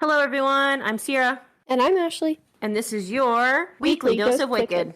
Hello, everyone. I'm Sierra, And I'm Ashley. and this is your Weekly Dose of Wicked.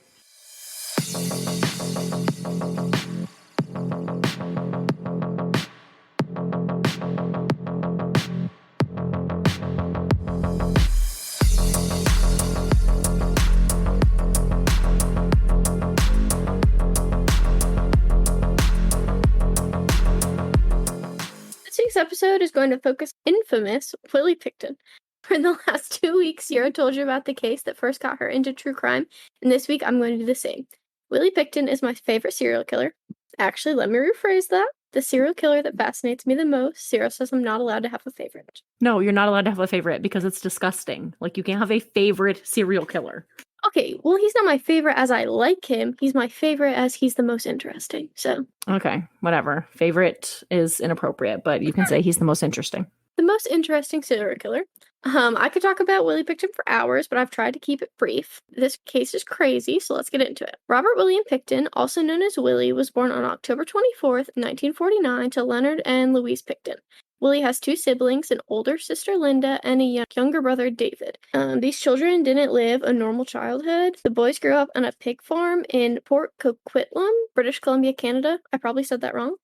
This week's episode is going to focus on infamous Willie Pickton. For the last 2 weeks, Sierra told you about the case that first got her into true crime, and this week I'm going to do the same. Willie Pickton is my favorite serial killer. Actually, let me rephrase that. The serial killer that fascinates me the most. Sierra says I'm not allowed to have a favorite. No, you're not allowed to have a favorite because it's disgusting. Like, you can't have a favorite serial killer. Okay, well, he's not my favorite as I like him. He's my favorite as he's the most interesting, so. Okay, whatever. Favorite is inappropriate, but you can say he's the most interesting. The most interesting serial killer. I could talk about Willie Pickton for hours, but I've tried to keep it brief. This case is crazy, so let's get into it. Robert William Pickton, also known as Willie, was born on October 24th, 1949 to Leonard and Louise Pickton. Willie has 2 siblings, an older sister, Linda, and a younger brother, David. These children didn't live a normal childhood. The boys grew up on a pig farm in Port Coquitlam, British Columbia, Canada. I probably said that wrong.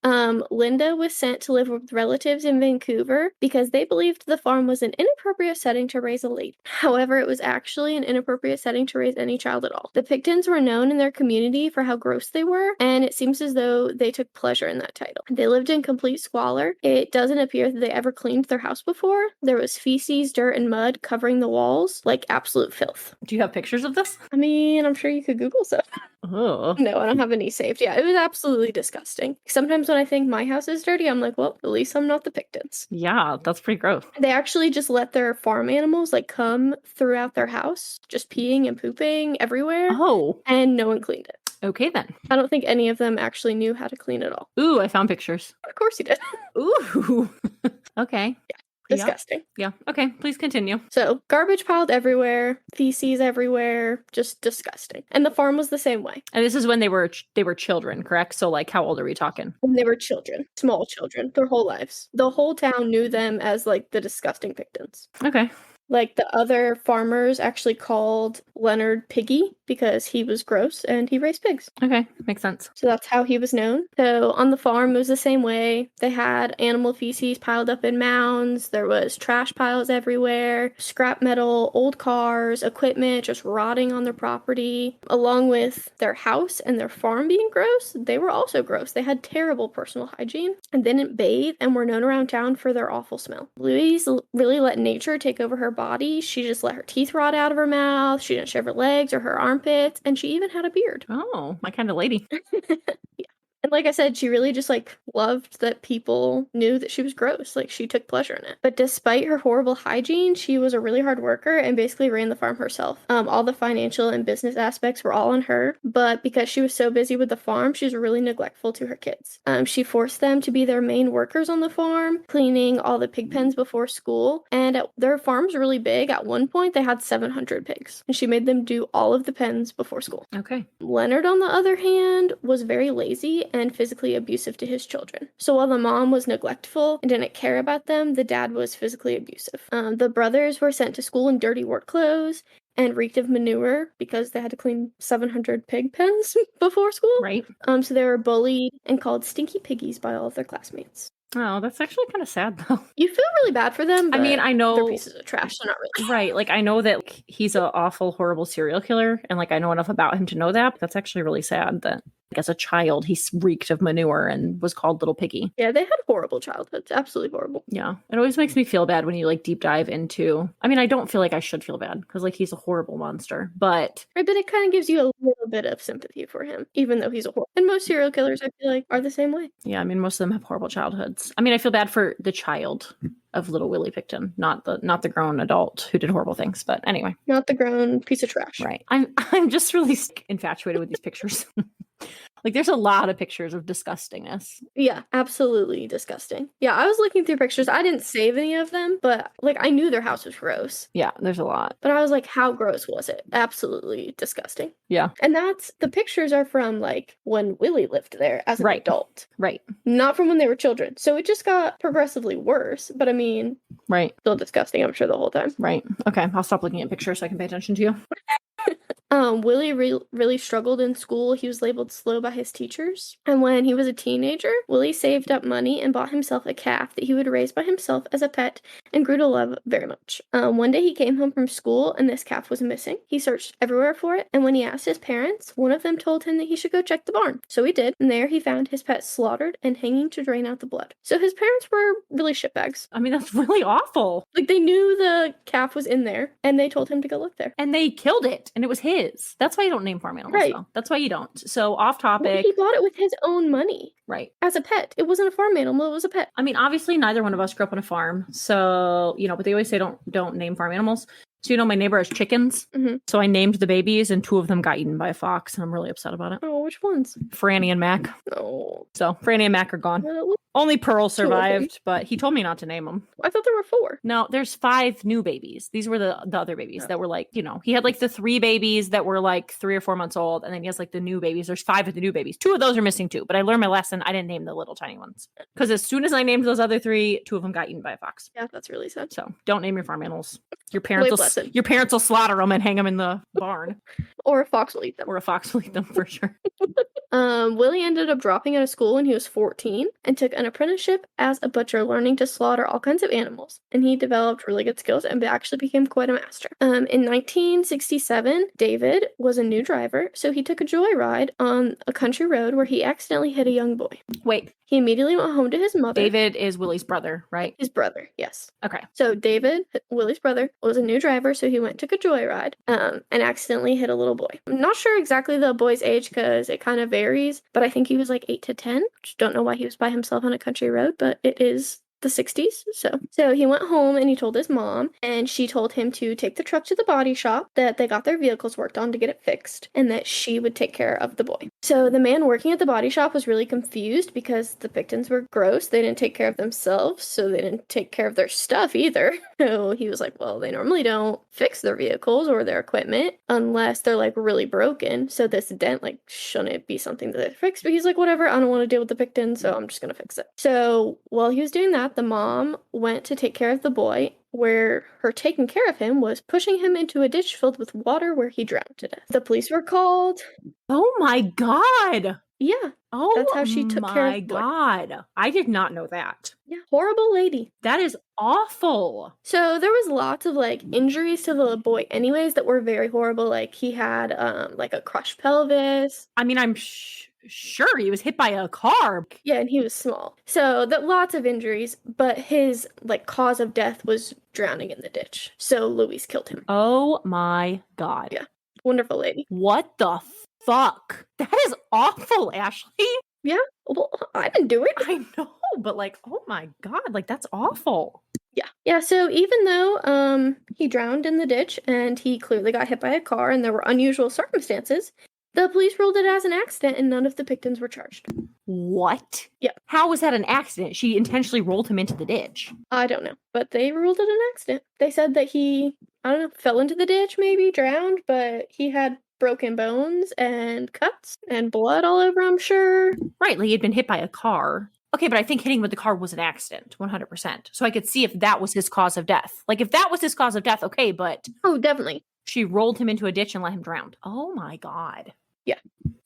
Linda was sent to live with relatives in Vancouver because they believed the farm was an inappropriate setting to raise a lady. However, it was actually an inappropriate setting to raise any child at all. The Picktons were known in their community for how gross they were, and it seems as though they took pleasure in that title. They lived in complete squalor. It doesn't appear that they ever cleaned their house before. There was feces, dirt, and mud covering the walls, like absolute filth. Do you have pictures of this? I mean, I'm sure you could Google stuff. Oh. No, I don't have any saved. Yeah, it was absolutely disgusting. Sometimes when I think my house is dirty, I'm like, well, at least I'm not the Picktons. Yeah, that's pretty gross. They actually just let their farm animals come throughout their house, just peeing and pooping everywhere. Oh. And no one cleaned it. Okay, then. I don't think any of them actually knew how to clean it all. Ooh, I found pictures. Of course you did. Ooh. Okay. Disgusting. Yeah. Okay, please continue. So, garbage piled everywhere, feces everywhere, just disgusting. And the farm was the same way. And this is when they were children, correct? So, like, how old are we talking? When they were children, small children, their whole lives. The whole town knew them as, the disgusting Picktons. Okay. The other farmers actually called Leonard Piggy because he was gross and he raised pigs. Okay, makes sense. So that's how he was known. So on the farm, it was the same way. They had animal feces piled up in mounds. There was trash piles everywhere, scrap metal, old cars, equipment just rotting on their property. Along with their house and their farm being gross, they were also gross. They had terrible personal hygiene and didn't bathe and were known around town for their awful smell. Louise really let nature take over her body. She just let her teeth rot out of her mouth. She didn't shave her legs or her armpits, and she even had a beard. Oh, my kind of lady. Yeah. And like I said, she really just loved that people knew that she was gross. She took pleasure in it. But despite her horrible hygiene, she was a really hard worker and basically ran the farm herself. All the financial and business aspects were all on her. But because she was so busy with the farm, she was really neglectful to her kids. She forced them to be their main workers on the farm, cleaning all the pig pens before school. And their farm's really big. At one point, they had 700 pigs. And she made them do all of the pens before school. Okay. Leonard, on the other hand, was very lazy and physically abusive to his children. So while the mom was neglectful and didn't care about them, the dad was physically abusive. The brothers were sent to school in dirty work clothes and reeked of manure because they had to clean 700 pig pens before school. Right. So they were bullied and called stinky piggies by all of their classmates. Oh, that's actually kind of sad, though. You feel really bad for them, but I mean, I know they're pieces of trash, so not really. Right, I know that he's an awful, horrible serial killer, and I know enough about him to know that. But that's actually really sad that as a child, he reeked of manure and was called Little Piggy. Yeah, they had horrible childhoods. Absolutely horrible. Yeah. It always makes me feel bad when you deep dive into, I mean, I don't feel like I should feel bad because he's a horrible monster, but. Right, but it kind of gives you a little bit of sympathy for him, even though he's a horrible. And most serial killers, I feel are the same way. Yeah, I mean, most of them have horrible childhoods. I mean, I feel bad for the child of little Willie Pickton, not the grown adult who did horrible things. But anyway. Not the grown piece of trash. Right. I'm just really infatuated with these pictures. Like, there's a lot of pictures of disgustingness. Yeah, absolutely disgusting. Yeah, I was looking through pictures. I didn't save any of them, but like I knew their house was gross. Yeah, there's a lot. But I was like, how gross was it? Absolutely disgusting. Yeah. And the pictures are from like when Willie lived there as an adult. Right. Not from when they were children. So it just got progressively worse. But I mean, right. Still disgusting, I'm sure, the whole time. Right. Okay, I'll stop looking at pictures so I can pay attention to you. Willie really struggled in school. He was labeled slow by his teachers. And when he was a teenager, Willie saved up money and bought himself a calf that he would raise by himself as a pet and grew to love very much. One day he came home from school and this calf was missing. He searched everywhere for it, and when he asked his parents, one of them told him that he should go check the barn. So he did, and there he found his pet slaughtered and hanging to drain out the blood. So his parents were really shitbags. I mean, that's really awful. Like, they knew the calf was in there, and they told him to go look there. And they killed it, and it was his. That's why you don't name farm animals, right. though. That's why you don't. So, off topic. Well, he bought it with his own money. Right. As a pet. It wasn't a farm animal, it was a pet. I mean, obviously, neither one of us grew up on a farm. So, but they always say don't name farm animals. So, my neighbor has chickens. Mm-hmm. So I named the babies, and 2 of them got eaten by a fox, and I'm really upset about it. Oh, which ones? Franny and Mac. Oh. So Franny and Mac are gone. Only Pearl survived, but he told me not to name them. I thought there were 4. No, there's 5 new babies. These were the other babies that were like, he had like the 3 babies that were like 3 or 4 months old, and then he has like the new babies. There's 5 of the new babies. 2 of those are missing too, but I learned my lesson. I didn't name the little tiny ones because as soon as I named those other 3, 2 of them got eaten by a fox. Yeah, that's really sad. So don't name your farm animals. Your parents will slaughter them and hang them in the barn. Or a fox will eat them. Or a fox will eat them for sure. Willie ended up dropping out of school when he was 14 and took an apprenticeship as a butcher, learning to slaughter all kinds of animals. And he developed really good skills and actually became quite a master. In 1967, David was a new driver, so he took a joyride on a country road where he accidentally hit a young boy. Wait. He immediately went home to his mother. David is Willie's brother, right? His brother, yes. Okay. So David, Willie's brother, was a new driver, so he took a joyride and accidentally hit a little boy. I'm not sure exactly the boy's age because it kind of varies, but I think he was like 8 to 10. Just don't know why he was by himself on a country road, but it is the 60s. So he went home and he told his mom, and she told him to take the truck to the body shop, that they got their vehicles worked on to get it fixed, and that she would take care of the boy. So the man working at the body shop was really confused because the Picktons were gross. They didn't take care of themselves, so they didn't take care of their stuff either. So he was like, well, they normally don't fix their vehicles or their equipment unless they're like really broken. So this dent shouldn't be something that they fix. But he's like, whatever, I don't want to deal with the Picktons, so I'm just gonna fix it. So while he was doing that, the mom went to take care of the boy, where her taking care of him was pushing him into a ditch filled with water where he drowned to death. The police were called. Oh my God. Yeah. Oh, that's how she took care of the boy. My God. I did not know that. Yeah. Horrible lady. That is awful. So there was lots of injuries to the boy anyways that were very horrible. Like he had a crushed pelvis. I mean, I'm sure he was hit by a car. Yeah, and he was small. So lots of injuries, but his cause of death was drowning in the ditch. So Louise killed him. Oh my God. Yeah. Wonderful lady. What the fuck? That is awful, Ashley. Yeah. Well, I didn't do it. I know, but oh my God, that's awful. Yeah. Yeah, so even though he drowned in the ditch and he clearly got hit by a car and there were unusual circumstances, the police ruled it as an accident and none of the Picktons were charged. What? Yeah. How was that an accident? She intentionally rolled him into the ditch. I don't know, but they ruled it an accident. They said that he, I don't know, fell into the ditch, maybe drowned, but he had broken bones and cuts and blood all over, I'm sure. Right, he had been hit by a car. Okay, but I think hitting with the car was an accident, 100%. So I could see if that was his cause of death. If that was his cause of death, okay, but... Oh, definitely. She rolled him into a ditch and let him drown. Oh my God. Yeah.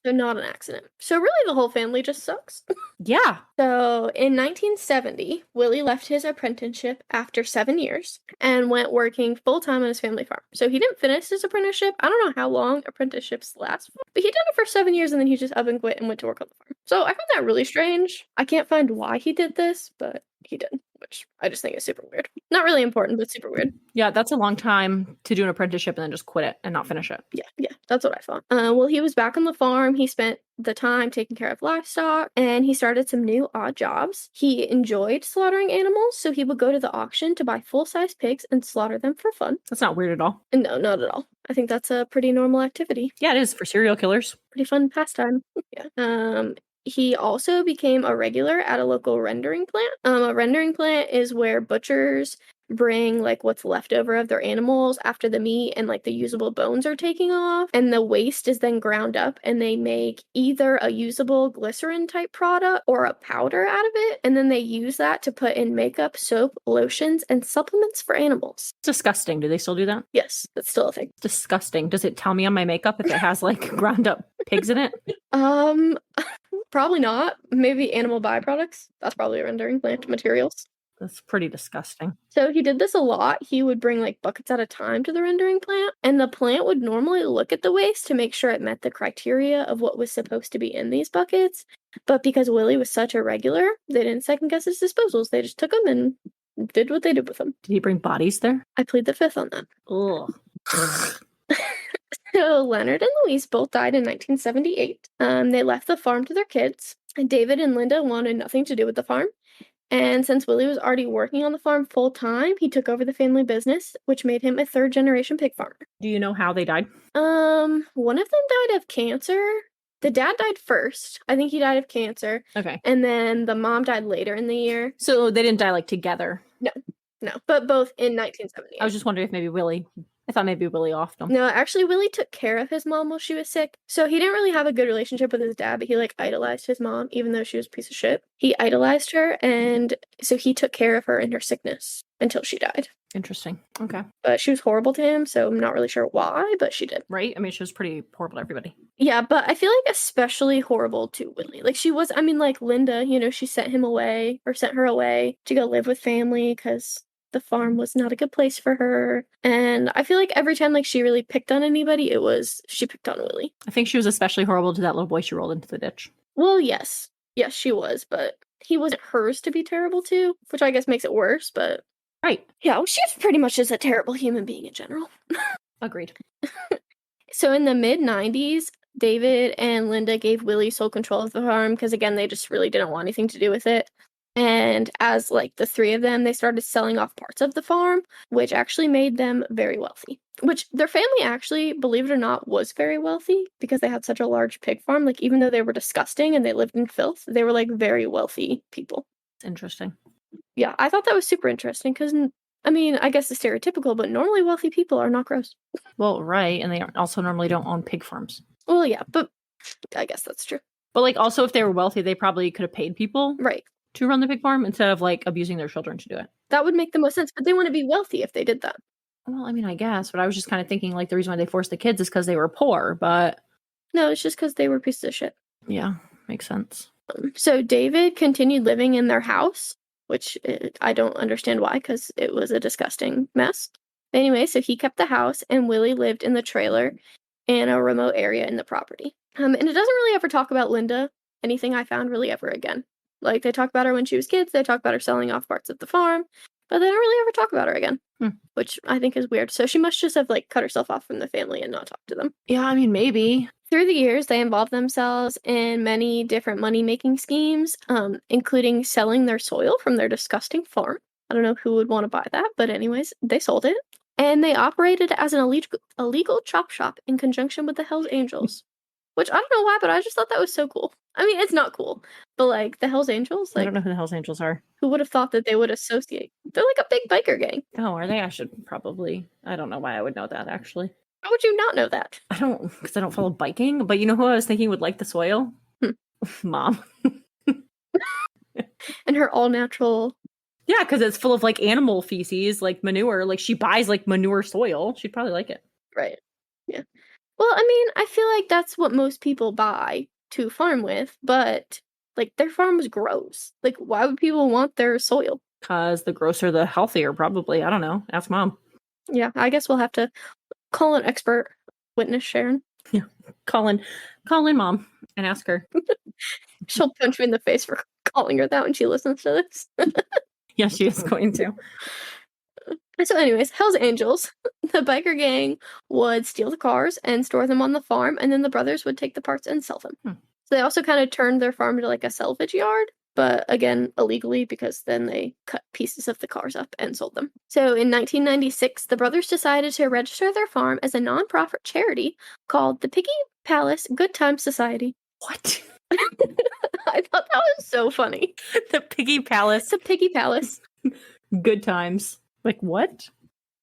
So not an accident. So really the whole family just sucks. Yeah. So in 1970, Willie left his apprenticeship after 7 years and went working full-time on his family farm. So he didn't finish his apprenticeship. I don't know how long apprenticeships last for, but he did it for 7 years and then he just up and quit and went to work on the farm. So I found that really strange. I can't find why he did this, but he did. which I just think is super weird. Not really important, but super weird. Yeah, that's a long time to do an apprenticeship and then just quit it and not finish it. Yeah, that's what I thought. Well, he was back on the farm. He spent the time taking care of livestock, and he started some new odd jobs. He enjoyed slaughtering animals, so he would go to the auction to buy full-size pigs and slaughter them for fun. That's not weird at all. No, not at all. I think that's a pretty normal activity. Yeah, it is for serial killers. Pretty fun pastime. Yeah. He also became a regular at a local rendering plant. A rendering plant is where butchers bring like what's left over of their animals after the meat and like the usable bones are taken off, and the waste is then ground up and they make either a usable glycerin type product or a powder out of it, and then they use that to put in makeup, soap, lotions, and supplements for animals. Disgusting. Do they still do that? Yes, that's still a thing. Disgusting. Does it tell me on my makeup if it has like ground up pigs in it? Probably not. Maybe animal byproducts. That's probably rendering plant materials. That's pretty disgusting. So he did this a lot. He would bring like buckets at a time to the rendering plant, and the plant would normally look at the waste to make sure it met the criteria of what was supposed to be in these buckets. But because Willie was such a regular, they didn't second guess his disposals. They just took them and did what they did with them. Did he bring bodies there? I plead the fifth on that. Ugh. So Leonard and Louise both died in 1978. They left the farm to their kids, and David and Linda wanted nothing to do with the farm. And since Willie was already working on the farm full time, he took over the family business, which made him a third-generation pig farmer. Do you know how they died? One of them died of cancer. The dad died first. I think he died of cancer. Okay. And then the mom died later in the year. So they didn't die like together. No, but both in 1978. I was just wondering if maybe Willie. I thought maybe Willie offed them. No, actually, Willie took care of his mom while she was sick. So he didn't really have a good relationship with his dad, but he like idolized his mom, even though she was a piece of shit. He idolized her, and so he took care of her in her sickness until she died. Interesting. Okay. But she was horrible to him, so I'm not really sure why, but she did. Right? I mean, she was pretty horrible to everybody. Yeah, but I feel like especially horrible to Willie. Like she was, I mean, like Linda, you know, she sent her away to go live with family because the farm was not a good place for her. And I feel like every time like she really picked on anybody, she picked on Willie. I think she was especially horrible to that little boy she rolled into the ditch. Well, yes. Yes, she was, but he wasn't hers to be terrible to, which I guess makes it worse, but Right. yeah, well, she was pretty much just a terrible human being in general. Agreed. So in the mid-90s, David and Linda gave Willie sole control of the farm because, again, they just really didn't want anything to do with it. And as, like, the three of them, they started selling off parts of the farm, which actually made them very wealthy. Which their family actually, believe it or not, was very wealthy because they had such a large pig farm. Like, even though they were disgusting and they lived in filth, they were, like, very wealthy people. It's interesting. Yeah, I thought that was super interesting because, I mean, I guess it's stereotypical, but normally wealthy people are not gross. Well, right. And they also normally don't own pig farms. Well, yeah, but I guess that's true. But, like, also, if they were wealthy, they probably could have paid people Right. to run the pig farm instead of, like, abusing their children to do it. That would make the most sense, but they want to be wealthy if they did that. Well, I mean, I guess, but I was just kind of thinking, like, the reason why they forced the kids is because they were poor, but... No, it's just because they were pieces of shit. Yeah, makes sense. So David continued living in their house, which I don't understand why, because it was a disgusting mess. Anyway, so he kept the house, and Willie lived in the trailer in a remote area in the property. And it doesn't really ever talk about Linda, anything I found really ever again. Like, they talk about her when she was kids, they talk about her selling off parts of the farm, but they don't really ever talk about her again, which I think is weird. So she must just have, like, cut herself off from the family and not talked to them. Yeah, I mean, maybe. Through the years, they involved themselves in many different money-making schemes, including selling their soil from their disgusting farm. I don't know who would want to buy that, but anyways, they sold it. And they operated as an illegal chop shop in conjunction with the Hells Angels. Which, I don't know why, but I just thought that was so cool. I mean, it's not cool, but, like, the Hells Angels, like... I don't know who the Hells Angels are. Who would have thought that they would associate? They're like a big biker gang. Oh, are they? I should probably... I don't know why I would know that, actually. How would you not know that? I don't... Because I don't follow biking, but you know who I was thinking would like the soil? Mom. And her all-natural... Yeah, because it's full of, like, animal feces, like manure. Like, she buys, like, manure soil. She'd probably like it. Right. Yeah. Well, I mean, I feel like that's what most people buy to farm with, but, like, their farms grows. Like, why would people want their soil? Because the grosser, the healthier, probably. I don't know. Ask Mom. Yeah, I guess we'll have to call an expert witness, Sharon. Yeah. Call in Mom and ask her. She'll punch me in the face for calling her that when she listens to this. Yeah, she is going to. So anyways, Hell's Angels, the biker gang would steal the cars and store them on the farm, and then the brothers would take the parts and sell them. So they also kind of turned their farm into like a salvage yard, but again, illegally, because then they cut pieces of the cars up and sold them. So in 1996, the brothers decided to register their farm as a nonprofit charity called the Piggy Palace Good Time Society. What? I thought that was so funny. The Piggy Palace. The Piggy Palace Good times. Like what?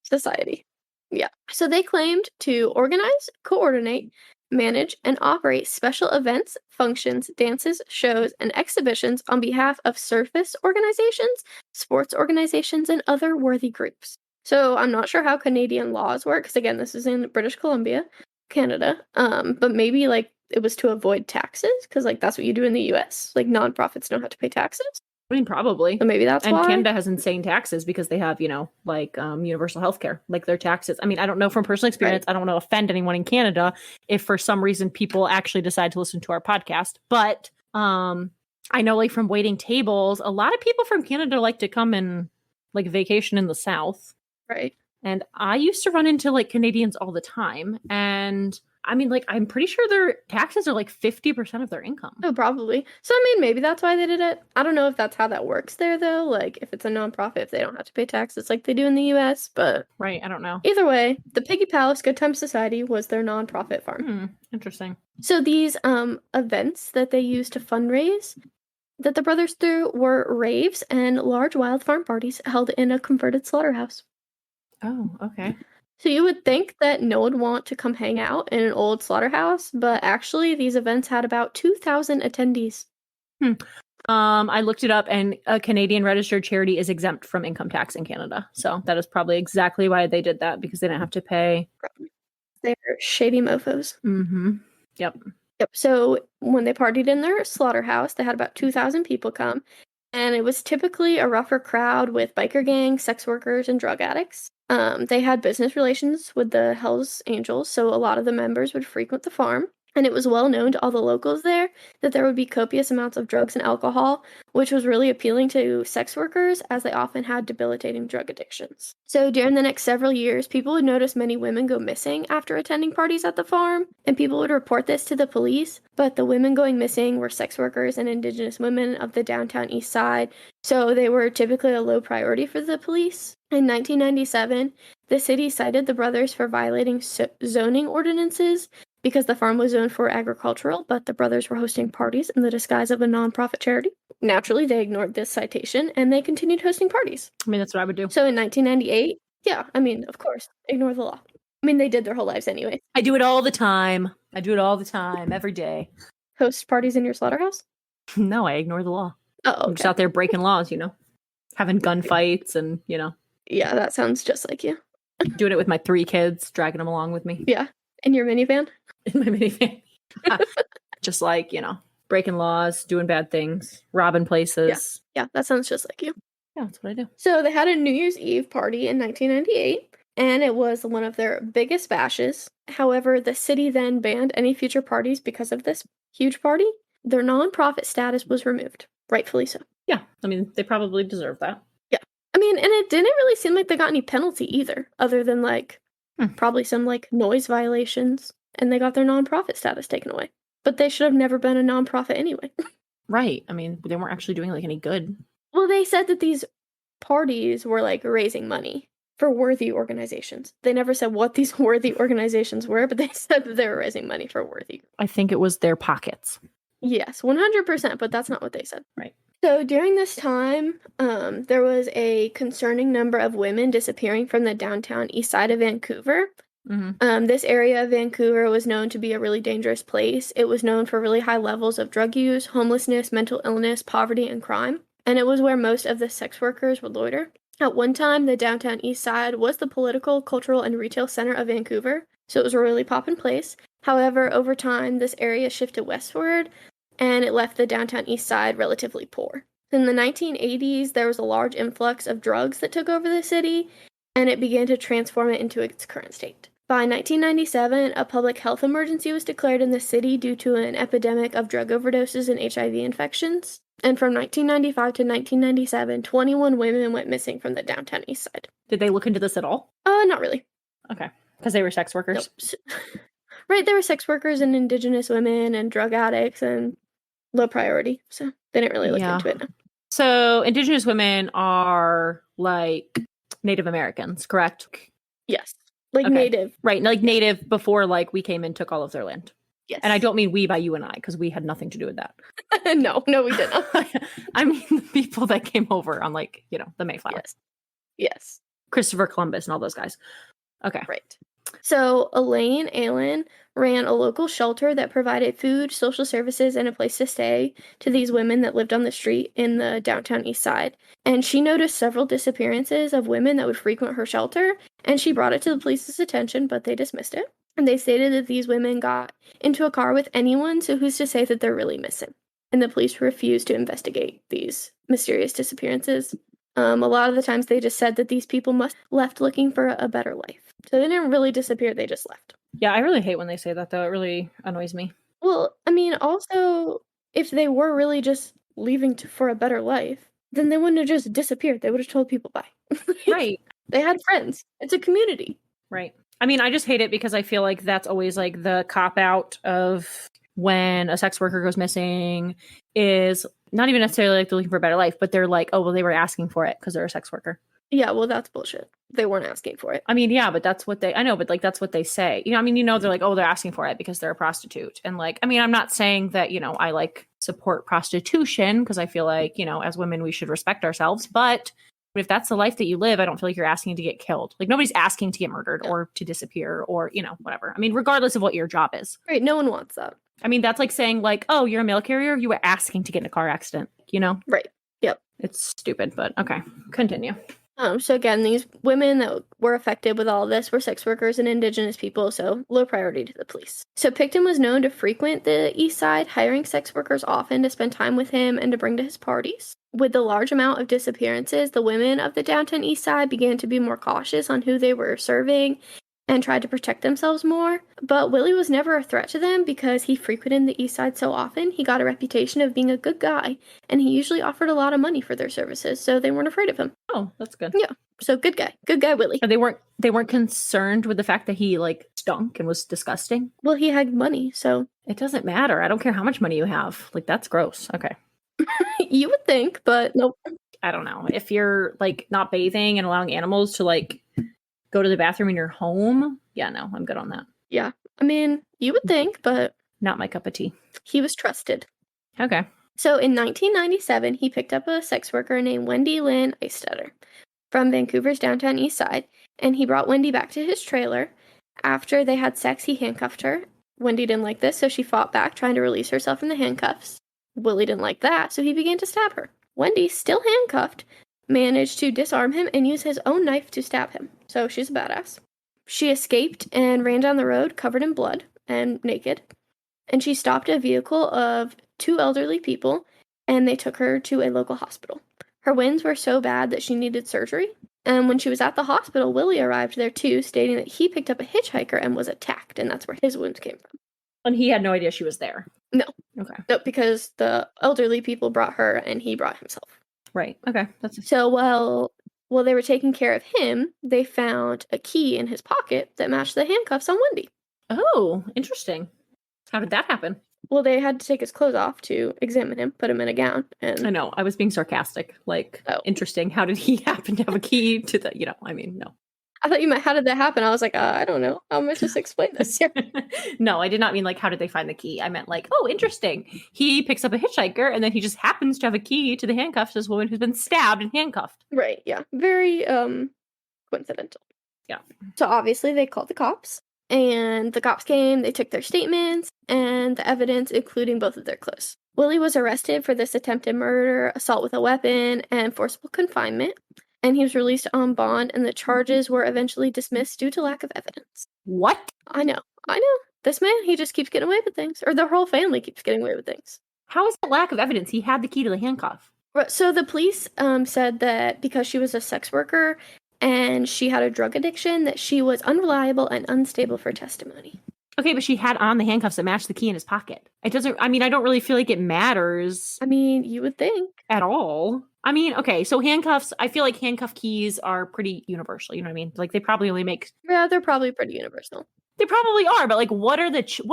Society. Yeah. So they claimed to organize, coordinate, manage, and operate special events, functions, dances, shows, and exhibitions on behalf of service organizations, sports organizations, and other worthy groups. So I'm not sure how Canadian laws work, because again, this is in British Columbia, Canada. But maybe like it was to avoid taxes, because like that's what you do in the US. Like nonprofits don't have to pay taxes. I mean, probably. So maybe that's and why. Canada has insane taxes because they have, like universal healthcare, like their taxes. I mean, I don't know from personal experience. Right. I don't want to offend anyone in Canada if for some reason people actually decide to listen to our podcast. But I know like from waiting tables, a lot of people from Canada like to come and like vacation in the South. Right. And I used to run into like Canadians all the time. And I mean, like, I'm pretty sure their taxes are like 50% of their income. Oh, probably. So, I mean, maybe that's why they did it. I don't know if that's how that works there, though. Like, if it's a nonprofit, if they don't have to pay taxes like they do in the US, but... Right, I don't know. Either way, the Piggy Palace Good Time Society was their nonprofit farm. Interesting. So these events that they used to fundraise that the brothers threw were raves and large wild farm parties held in a converted slaughterhouse. Oh, okay. So you would think that no one would want to come hang out in an old slaughterhouse, but actually these events had about 2,000 attendees. I looked it up, and a Canadian registered charity is exempt from income tax in Canada. So that is probably exactly why they did that, because they didn't have to pay. They're shady mofos. Mm-hmm. Yep. So when they partied in their slaughterhouse, they had about 2,000 people come, and it was typically a rougher crowd with biker gangs, sex workers, and drug addicts. They had business relations with the Hells Angels, so a lot of the members would frequent the farm, and it was well known to all the locals there that there would be copious amounts of drugs and alcohol, which was really appealing to sex workers as they often had debilitating drug addictions. So during the next several years, people would notice many women go missing after attending parties at the farm, and people would report this to the police, but the women going missing were sex workers and Indigenous women of the downtown east side, so they were typically a low priority for the police. In 1997, the city cited the brothers for violating zoning ordinances because the farm was zoned for agricultural, but the brothers were hosting parties in the disguise of a nonprofit charity. Naturally, they ignored this citation, and they continued hosting parties. I mean, that's what I would do. So in 1998, yeah, I mean, of course, ignore the law. I mean, they did their whole lives anyway. I do it all the time. Every day. Host parties in your slaughterhouse? No, I ignore the law. Oh, okay. I'm just out there breaking laws, having gunfights and, Yeah, that sounds just like you. Doing it with my 3 kids, dragging them along with me. Yeah, in your minivan? In my minivan. Just like, breaking laws, doing bad things, robbing places. Yeah, that sounds just like you. Yeah, that's what I do. So they had a New Year's Eve party in 1998, and it was one of their biggest bashes. However, the city then banned any future parties because of this huge party. Their nonprofit status was removed, rightfully so. Yeah, I mean, they probably deserve that. Yeah. I mean, and it didn't really seem like they got any penalty either, other than probably some noise violations, and they got their nonprofit status taken away. But they should have never been a nonprofit anyway. Right. I mean, they weren't actually doing any good. Well, they said that these parties were raising money for worthy organizations. They never said what these worthy organizations were, but they said that they were raising money for worthy. I think it was their pockets. Yes, 100%, but that's not what they said. Right. So during this time, there was a concerning number of women disappearing from the downtown east side of Vancouver. Mm-hmm. This area of Vancouver was known to be a really dangerous place. It was known for really high levels of drug use, homelessness, mental illness, poverty, and crime. And it was where most of the sex workers would loiter. At one time, the downtown east side was the political, cultural, and retail center of Vancouver, so it was a really poppin' place. However, over time, this area shifted westward, and it left the downtown east side relatively poor. In the 1980s, there was a large influx of drugs that took over the city, and it began to transform it into its current state. By 1997, a public health emergency was declared in the city due to an epidemic of drug overdoses and HIV infections. And from 1995 to 1997, 21 women went missing from the downtown east side. Did they look into this at all? Not really. Okay. Because they were sex workers? Nope. Right, there were sex workers and indigenous women and drug addicts and low priority. So they didn't really look into it. No. So indigenous women are like Native Americans, correct? Yes. Like native. Right. Like native before like we came and took all of their land. Yes. And I don't mean we by you and I, because we had nothing to do with that. No, we didn't. I mean the people that came over on like, the Mayflower. Yes. Christopher Columbus and all those guys. Okay. Right. So Elaine Allen ran a local shelter that provided food, social services, and a place to stay to these women that lived on the street in the downtown east side. And she noticed several disappearances of women that would frequent her shelter, and she brought it to the police's attention, but they dismissed it. And they stated that these women got into a car with anyone, so who's to say that they're really missing? And the police refused to investigate these mysterious disappearances. A lot of the times they just said that these people must have left looking for a better life. So they didn't really disappear, they just left. Yeah, I really hate when they say that, though. It really annoys me. Well, I mean, also, if they were really just leaving for a better life, then they wouldn't have just disappeared. They would have told people bye. Right. They had friends. It's a community. Right. I mean, I just hate it because I feel like that's always like the cop-out of when a sex worker goes missing is not even necessarily like they're looking for a better life, but they're like, oh, well, they were asking for it because they're a sex worker. Yeah, well, that's bullshit. They weren't asking for it. I mean, yeah, but that's what I know, but like, that's what they say. They're like, oh, they're asking for it because they're a prostitute. And like, I mean, I'm not saying that, I like support prostitution because I feel like, as women, we should respect ourselves. But if that's the life that you live, I don't feel like you're asking to get killed. Like nobody's asking to get murdered or to disappear or, whatever. I mean, regardless of what your job is. Right. No one wants that. I mean, that's like saying like, oh, you're a mail carrier. You were asking to get in a car accident, Right. Yep. It's stupid, but okay. Continue. So again, these women that were affected with all of this were sex workers and indigenous people, so low priority to the police. So Pickton was known to frequent the east side, hiring sex workers often to spend time with him and to bring to his parties. With the large amount of disappearances, the women of the downtown east side began to be more cautious on who they were serving and tried to protect themselves more. But Willie was never a threat to them because he frequented the east side so often. He got a reputation of being a good guy, and he usually offered a lot of money for their services, so they weren't afraid of him. Oh, that's good. Yeah. So good guy Willie. They weren't concerned with the fact that he like stunk and was disgusting. Well, he had money, so it doesn't matter. I don't care how much money you have. Like that's gross. Okay. You would think, but nope. I don't know. If you're like not bathing and allowing animals to like go to the bathroom in your home, yeah, no, I'm good on that. Yeah. I mean, you would think, but not my cup of tea. He was trusted. Okay. So in 1997, he picked up a sex worker named Wendy Lynn Eistetter from Vancouver's downtown east side, and he brought Wendy back to his trailer. After they had sex, he handcuffed her. Wendy didn't like this, so she fought back, trying to release herself from the handcuffs. Willie didn't like that, so he began to stab her. Wendy, still handcuffed, managed to disarm him and use his own knife to stab him. So she's a badass. She escaped and ran down the road covered in blood and naked. And she stopped a vehicle of two elderly people, and they took her to a local hospital. Her wounds were so bad that she needed surgery. And when she was at the hospital, Willie arrived there too, stating that he picked up a hitchhiker and was attacked, and that's where his wounds came from. And he had no idea she was there? No. Okay. No, because the elderly people brought her, and he brought himself. Right. Okay. So while they were taking care of him, they found a key in his pocket that matched the handcuffs on Wendy. Oh, interesting. How did that happen? Well, they had to take his clothes off to examine him, put him in a gown. And I know. I was being sarcastic. Like, Interesting. How did he happen to have a key to the, no. I thought you meant, how did that happen? I was like, I don't know. How am I supposed to explain this here? No, I did not mean like, how did they find the key? I meant like, oh, interesting. He picks up a hitchhiker and then he just happens to have a key to the handcuffs of this woman who's been stabbed and handcuffed. Right. Yeah. Very coincidental. Yeah. So obviously they called the cops, and the cops came, they took their statements and the evidence, including both of their clothes. Willie was arrested for this attempted murder, assault with a weapon, and forcible confinement. And he was released on bond, and the charges were eventually dismissed due to lack of evidence. What? I know. This man, he just keeps getting away with things. Or their whole family keeps getting away with things. How is that lack of evidence? He had the key to the handcuff. So the police said that because she was a sex worker and she had a drug addiction, that she was unreliable and unstable for testimony. Okay, but she had on the handcuffs that matched the key in his pocket. It doesn't, I mean, I don't really feel like it matters I mean, you would think. at all. I mean, okay, so handcuffs, I feel like handcuff keys are pretty universal. You know what I mean? Like they probably only make, Yeah, they're probably pretty universal. they probably are, but like what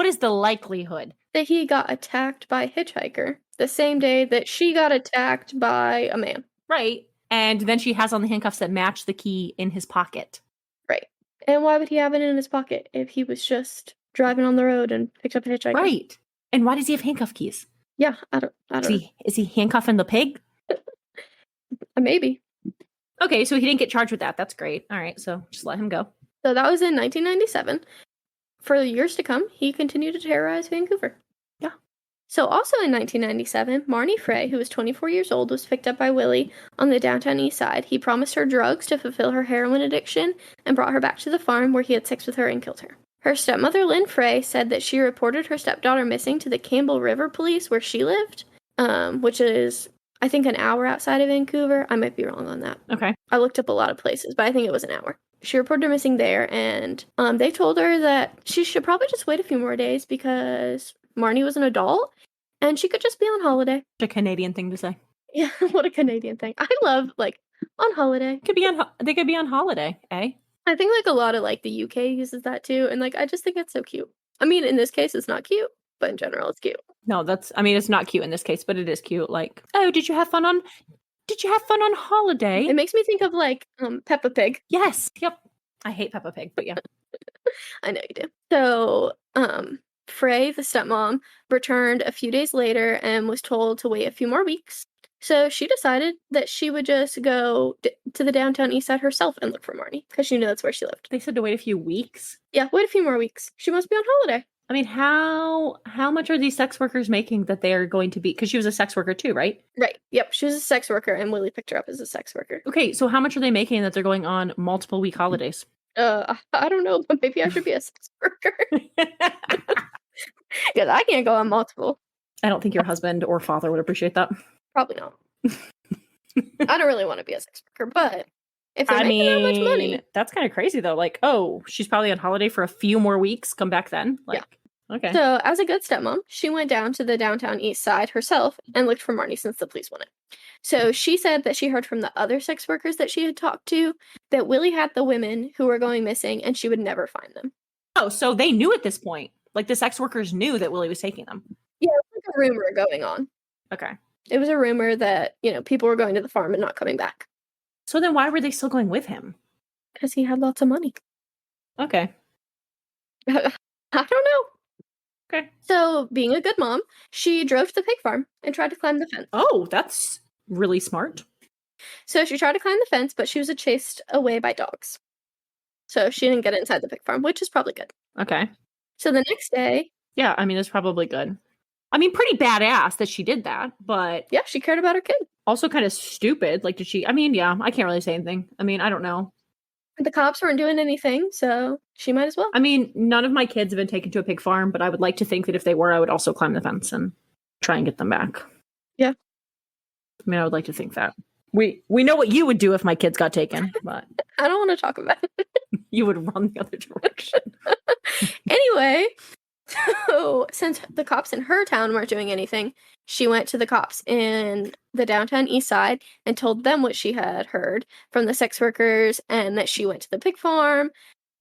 is the likelihood? That he got attacked by a hitchhiker the same day that she got attacked by a man. Right. And then she has on the handcuffs that match the key in his pocket. Right. And why would he have it in his pocket if he was just driving on the road and picked up a hitchhiker? Right. And why does he have handcuff keys? Yeah, I don't know. Is he handcuffing the pig? Maybe. Okay, so he didn't get charged with that. That's great. All right, so just let him go. So that was in 1997. For years to come, he continued to terrorize Vancouver. Yeah. So also in 1997, Marnie Frey, who was 24 years old, was picked up by Willie on the downtown east side. He promised her drugs to fulfill her heroin addiction and brought her back to the farm where he had sex with her and killed her. Her stepmother, Lynn Frey, said that she reported her stepdaughter missing to the Campbell River Police where she lived, which is, I think, an hour outside of Vancouver. I might be wrong on that. Okay. I looked up a lot of places, but I think it was an hour. She reported her missing there, and they told her that she should probably just wait a few more days because Marnie was an adult, and she could just be on holiday. A Canadian thing to say. Yeah, what a Canadian thing. I love, like, on holiday. They could be on holiday, eh? I think, like, a lot of, like, the UK uses that, too, and, like, I just think it's so cute. I mean, in this case, it's not cute, but in general, it's cute. No, it's not cute in this case, but it is cute. Like, oh, did you have fun on holiday? It makes me think of, like, Peppa Pig. Yes. Yep. I hate Peppa Pig, but yeah. I know you do. So, Frey, the stepmom, returned a few days later and was told to wait a few more weeks. So she decided that she would just go to the downtown east side herself and look for Marnie, because she knew that's where she lived. They said to wait a few weeks. Yeah, wait a few more weeks. She must be on holiday. I mean, how much are these sex workers making that they are going to be? Because she was a sex worker too, right? Right. Yep. She was a sex worker, and Willie picked her up as a sex worker. Okay, so how much are they making that they're going on multiple week holidays? I don't know, but maybe I should be a sex worker. Because I can't go on multiple. I don't think your husband or father would appreciate that. Probably not. I don't really want to be a sex worker, but if they're making that much money. That's kind of crazy though. Like, oh, she's probably on holiday for a few more weeks. Come back then. Like, yeah. Okay. So, as a good stepmom, she went down to the downtown east side herself and looked for Marnie since the police wanted. So, she said that she heard from the other sex workers that she had talked to that Willie had the women who were going missing and she would never find them. Oh, so they knew at this point. Like, the sex workers knew that Willie was taking them. Yeah, it was like a rumor going on. Okay. It was a rumor that, people were going to the farm and not coming back. So then why were they still going with him? Because he had lots of money. Okay. I don't know. Okay. So, being a good mom, she drove to the pig farm and tried to climb the fence. Oh, that's really smart. So, she tried to climb the fence, but she was chased away by dogs. So, she didn't get inside the pig farm, which is probably good. Okay. So, the next day... Yeah, I mean, that's probably good. I mean, pretty badass that she did that, but... Yeah, she cared about her kid. Also kind of stupid. Like, did she... I mean, yeah, I can't really say anything. I mean, I don't know. The cops weren't doing anything, so she might as well. I mean, none of my kids have been taken to a pig farm, but I would like to think that if they were, I would also climb the fence and try and get them back. Yeah. I mean, I would like to think that. We know what you would do if my kids got taken, but... I don't want to talk about it. You would run the other direction. Anyway, so since the cops in her town weren't doing anything, she went to the cops in the downtown east side and told them what she had heard from the sex workers and that she went to the pig farm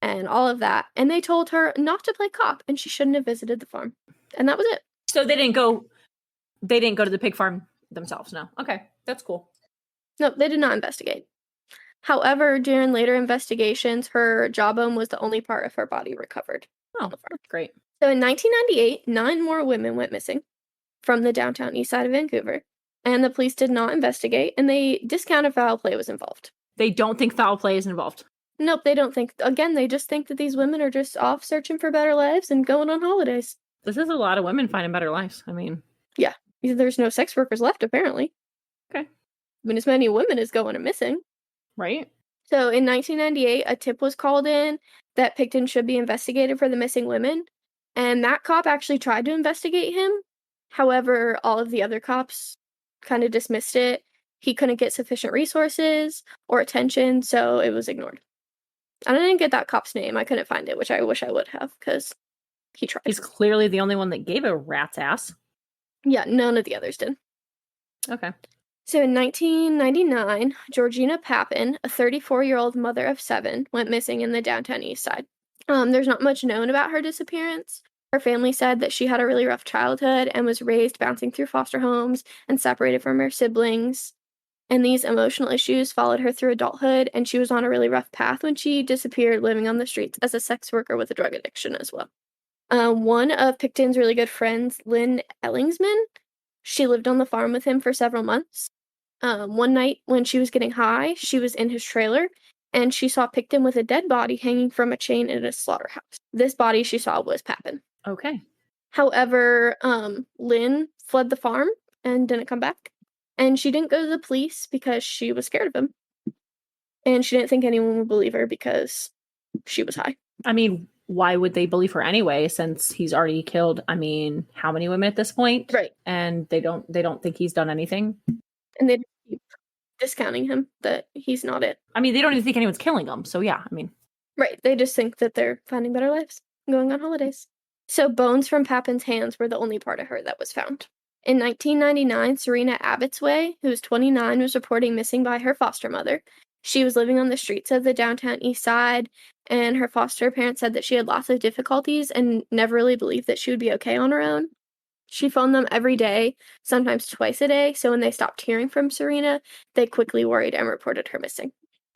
and all of that. And they told her not to play cop and she shouldn't have visited the farm. And that was it. So they didn't go to the pig farm themselves, no. Okay, that's cool. No, they did not investigate. However, during later investigations, her jawbone was the only part of her body recovered. Oh, great. So in 1998, 9 more women went missing from the downtown east side of Vancouver, and the police did not investigate, and they discounted foul play was involved. They don't think foul play is involved? Nope, they don't think. Again, they just think that these women are just off searching for better lives and going on holidays. This is a lot of women finding better lives. I mean... Yeah, there's no sex workers left, apparently. Okay. When as many women as going missing. Right. So in 1998, a tip was called in that Pickton should be investigated for the missing women. And that cop actually tried to investigate him. However, all of the other cops kind of dismissed it. He couldn't get sufficient resources or attention, so it was ignored. And I didn't get that cop's name. I couldn't find it, which I wish I would have, because he tried. He's clearly the only one that gave a rat's ass. Yeah, none of the others did. Okay. So in 1999, Georgina Papin, a 34-year-old mother of 7, went missing in the downtown east side. There's not much known about her disappearance. Her family said that she had a really rough childhood and was raised bouncing through foster homes and separated from her siblings. And these emotional issues followed her through adulthood, and she was on a really rough path when she disappeared, living on the streets as a sex worker with a drug addiction as well. One of Pickton's really good friends, Lynn Ellingsman, she lived on the farm with him for several months. One night when she was getting high, she was in his trailer, and she saw Pickton with a dead body hanging from a chain in a slaughterhouse. This body she saw was Papin. Okay. However, Lynn fled the farm and didn't come back. And she didn't go to the police because she was scared of him. And she didn't think anyone would believe her because she was high. I mean, why would they believe her anyway, since he's already killed, I mean, how many women at this point? Right. And they don't think he's done anything. And they keep discounting him, that he's not it. I mean, they don't even think anyone's killing him. So yeah, I mean. Right. They just think that they're finding better lives, going on holidays. So bones from Papin's hands were the only part of her that was found. In 1999, Serena Abbotsway, who was 29, was reporting missing by her foster mother. She was living on the streets of the downtown east side, and her foster parents said that she had lots of difficulties and never really believed that she would be okay on her own. She phoned them every day, sometimes twice a day, so when they stopped hearing from Serena, they quickly worried and reported her missing.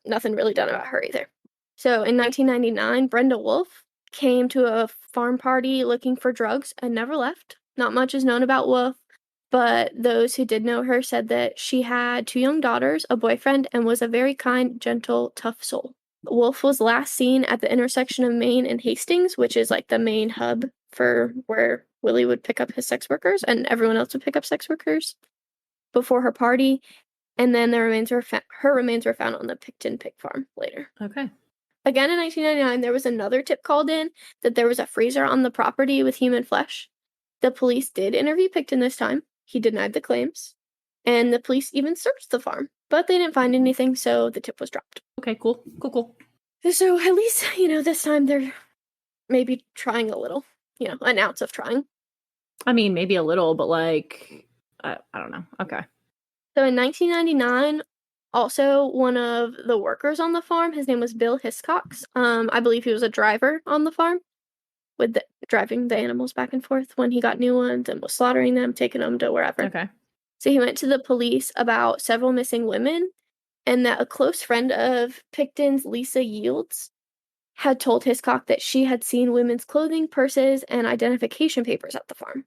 Nothing really done about her either. So in 1999, Brenda Wolfe came to a farm party looking for drugs and never left. Not much is known about Wolfe, but those who did know her said that she had 2 young daughters, a boyfriend, and was a very kind, gentle, tough soul. Wolfe was last seen at the intersection of Main and Hastings, which is like the main hub for where Willie would pick up his sex workers and everyone else would pick up sex workers before her party. And then her remains were found on the Pickton pig farm later. Okay. Again, in 1999, there was another tip called in that there was a freezer on the property with human flesh. The police did interview Pickton this time. He denied the claims. And the police even searched the farm, but they didn't find anything, so the tip was dropped. Okay, cool. So at least, this time they're maybe trying a little, an ounce of trying. I mean, maybe a little, but like, I don't know. Okay. So in 1999, also one of the workers on the farm, his name was Bill Hiscox. I believe he was a driver on the farm, with driving the animals back and forth when he got new ones and was slaughtering them, taking them to wherever. Okay. So he went to the police about several missing women, and that a close friend of Pickton's, Lisa Yields, had told Hiscox that she had seen women's clothing, purses, and identification papers at the farm.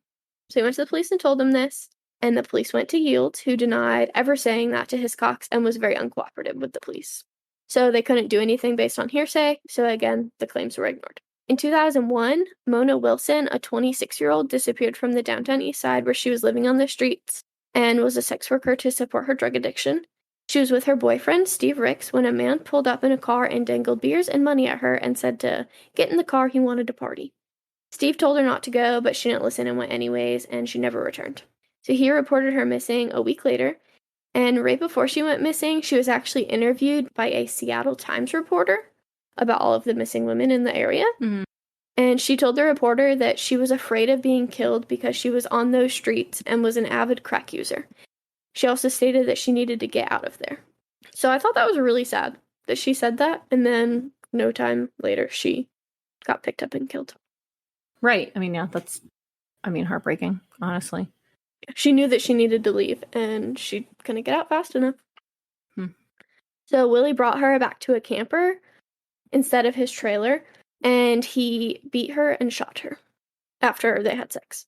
So he went to the police and told them this, and the police went to Yields, who denied ever saying that to Hiscox and was very uncooperative with the police. So they couldn't do anything based on hearsay, so again, the claims were ignored. In 2001, Mona Wilson, a 26-year-old, disappeared from the downtown east side where she was living on the streets and was a sex worker to support her drug addiction. She was with her boyfriend, Steve Ricks, when a man pulled up in a car and dangled beers and money at her and said to get in the car, he wanted to party. Steve told her not to go, but she didn't listen and went anyways, and she never returned. So he reported her missing a week later, and right before she went missing, she was actually interviewed by a Seattle Times reporter about all of the missing women in the area. Mm-hmm. And she told the reporter that she was afraid of being killed because she was on those streets and was an avid crack user. She also stated that she needed to get out of there. So I thought that was really sad that she said that, and then no time later she got picked up and killed. Right. I mean, yeah, that's, heartbreaking, honestly. She knew that she needed to leave, and she couldn't get out fast enough. So Willie brought her back to a camper instead of his trailer, and he beat her and shot her after they had sex.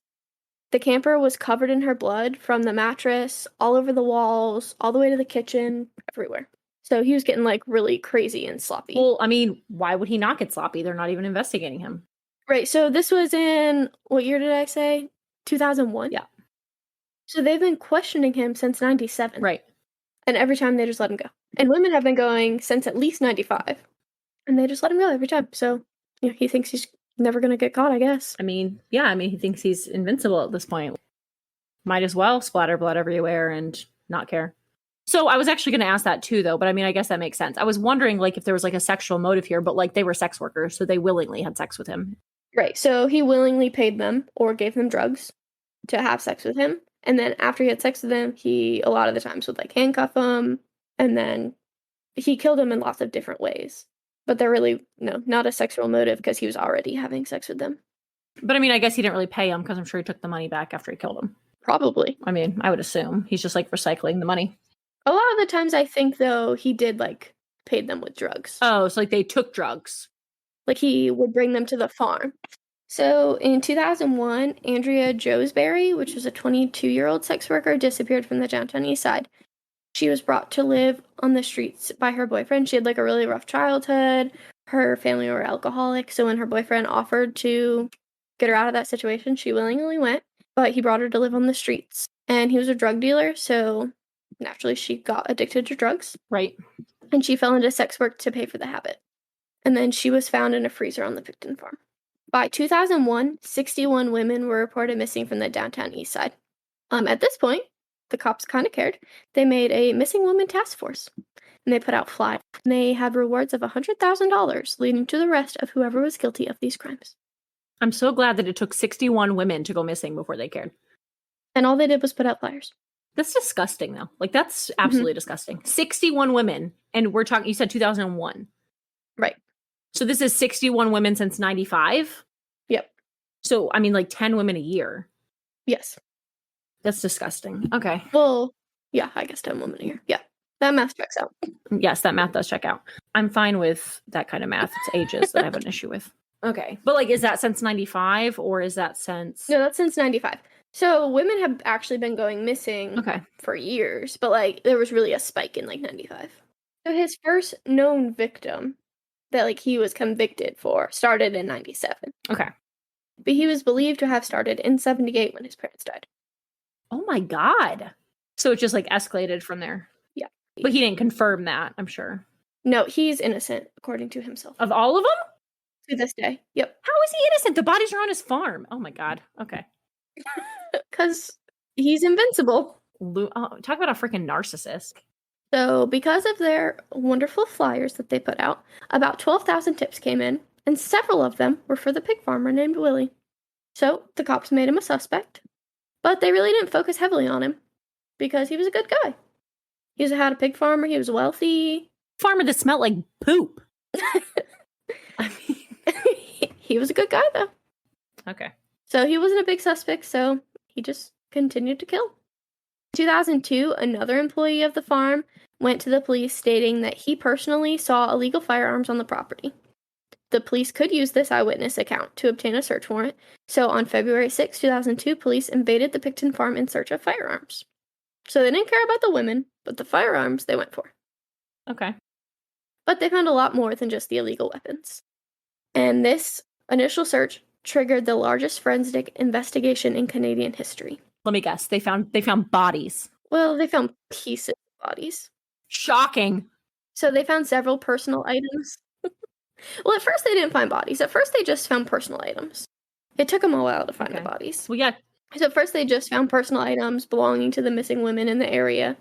The camper was covered in her blood from the mattress, all over the walls, all the way to the kitchen, everywhere. So he was getting really crazy and sloppy. Well, why would he not get sloppy? They're not even investigating him. Right, so this was in, what year did I say? 2001? Yeah. So they've been questioning him since 97. Right. And every time they just let him go. And women have been going since at least 95. And they just let him go every time. So, he thinks he's never going to get caught, I guess. He thinks he's invincible at this point. Might as well splatter blood everywhere and not care. So I was actually going to ask that too, though. But I guess that makes sense. I was wondering, if there was a sexual motive here, but they were sex workers, so they willingly had sex with him. Right. So he willingly paid them or gave them drugs to have sex with him. And then after he had sex with them, he a lot of the times would like handcuff them, and then he killed them in lots of different ways. But they're really not a sexual motive because he was already having sex with them. But I mean, I guess he didn't really pay him because I'm sure he took the money back after he killed him. Probably. I mean, I would assume he's just like recycling the money. A lot of the times I think though he did like paid them with drugs. Oh, so like they took drugs. Like he would bring them to the farm. So in 2001, Andrea Josberry, which was a 22-year-old sex worker, disappeared from the downtown east side. She was brought to live on the streets by her boyfriend. She had like a really rough childhood. Her family were alcoholic. So when her boyfriend offered to get her out of that situation, she willingly went. But he brought her to live on the streets. And he was a drug dealer. So naturally, she got addicted to drugs. Right. And she fell into sex work to pay for the habit. And then she was found in a freezer on the Pickton farm. By 2001, 61 women were reported missing from the downtown east side. At this point, the cops kind of cared. They made a missing woman task force, and they put out flyers. And they had rewards of $100,000, leading to the arrest of whoever was guilty of these crimes. I'm so glad that it took 61 women to go missing before they cared. And all they did was put out flyers. That's disgusting, though. Like, that's absolutely disgusting. 61 women, and we're talking, you said 2001. Right. So this is 61 women since 95? Yep. So, I mean, like 10 women a year. Yes. That's disgusting. Okay. Well, yeah, I guess 10 women a year. Yeah. That math checks out. Yes, that math does check out. I'm fine with that kind of math. It's ages that I have an issue with. Okay. But, like, is that since 95 or is that since... No, that's since 95. So women have actually been going missing for years, but, like, there was really a spike in, like, 95. So his first known victim that, like, he was convicted for started in 97. Okay. But he was believed to have started in 78 when his parents died. Oh my God. So it just, like, escalated from there. Yeah. But he didn't confirm that, I'm sure. No, he's innocent, according to himself. Of all of them? To this day. Yep. How is he innocent? The bodies are on his farm. Oh my God. Okay. Because he's invincible. Talk about a freaking narcissist. So, because of their wonderful flyers that they put out, about 12,000 tips came in, and several of them were for the pig farmer named Willie. So, the cops made him a suspect, but they really didn't focus heavily on him because he was a good guy. He had a pig farmer, he was wealthy. Farmer that smelled like poop. I mean, he was a good guy, though. Okay. So, he wasn't a big suspect, so he just continued to kill. In 2002, another employee of the farm went to the police stating that he personally saw illegal firearms on the property. The police could use this eyewitness account to obtain a search warrant, so on February 6, 2002, police invaded the Pickton farm in search of firearms. So they didn't care about the women, but the firearms they went for. Okay. But they found a lot more than just the illegal weapons. And this initial search triggered the largest forensic investigation in Canadian history. Let me guess. They found bodies. Well, they found pieces of bodies. Shocking. So they found several personal items. Well, at first they didn't find bodies. At first they just found personal items. It took them a while to find the bodies. Well, yeah. So at first they just found personal items belonging to the missing women in the area.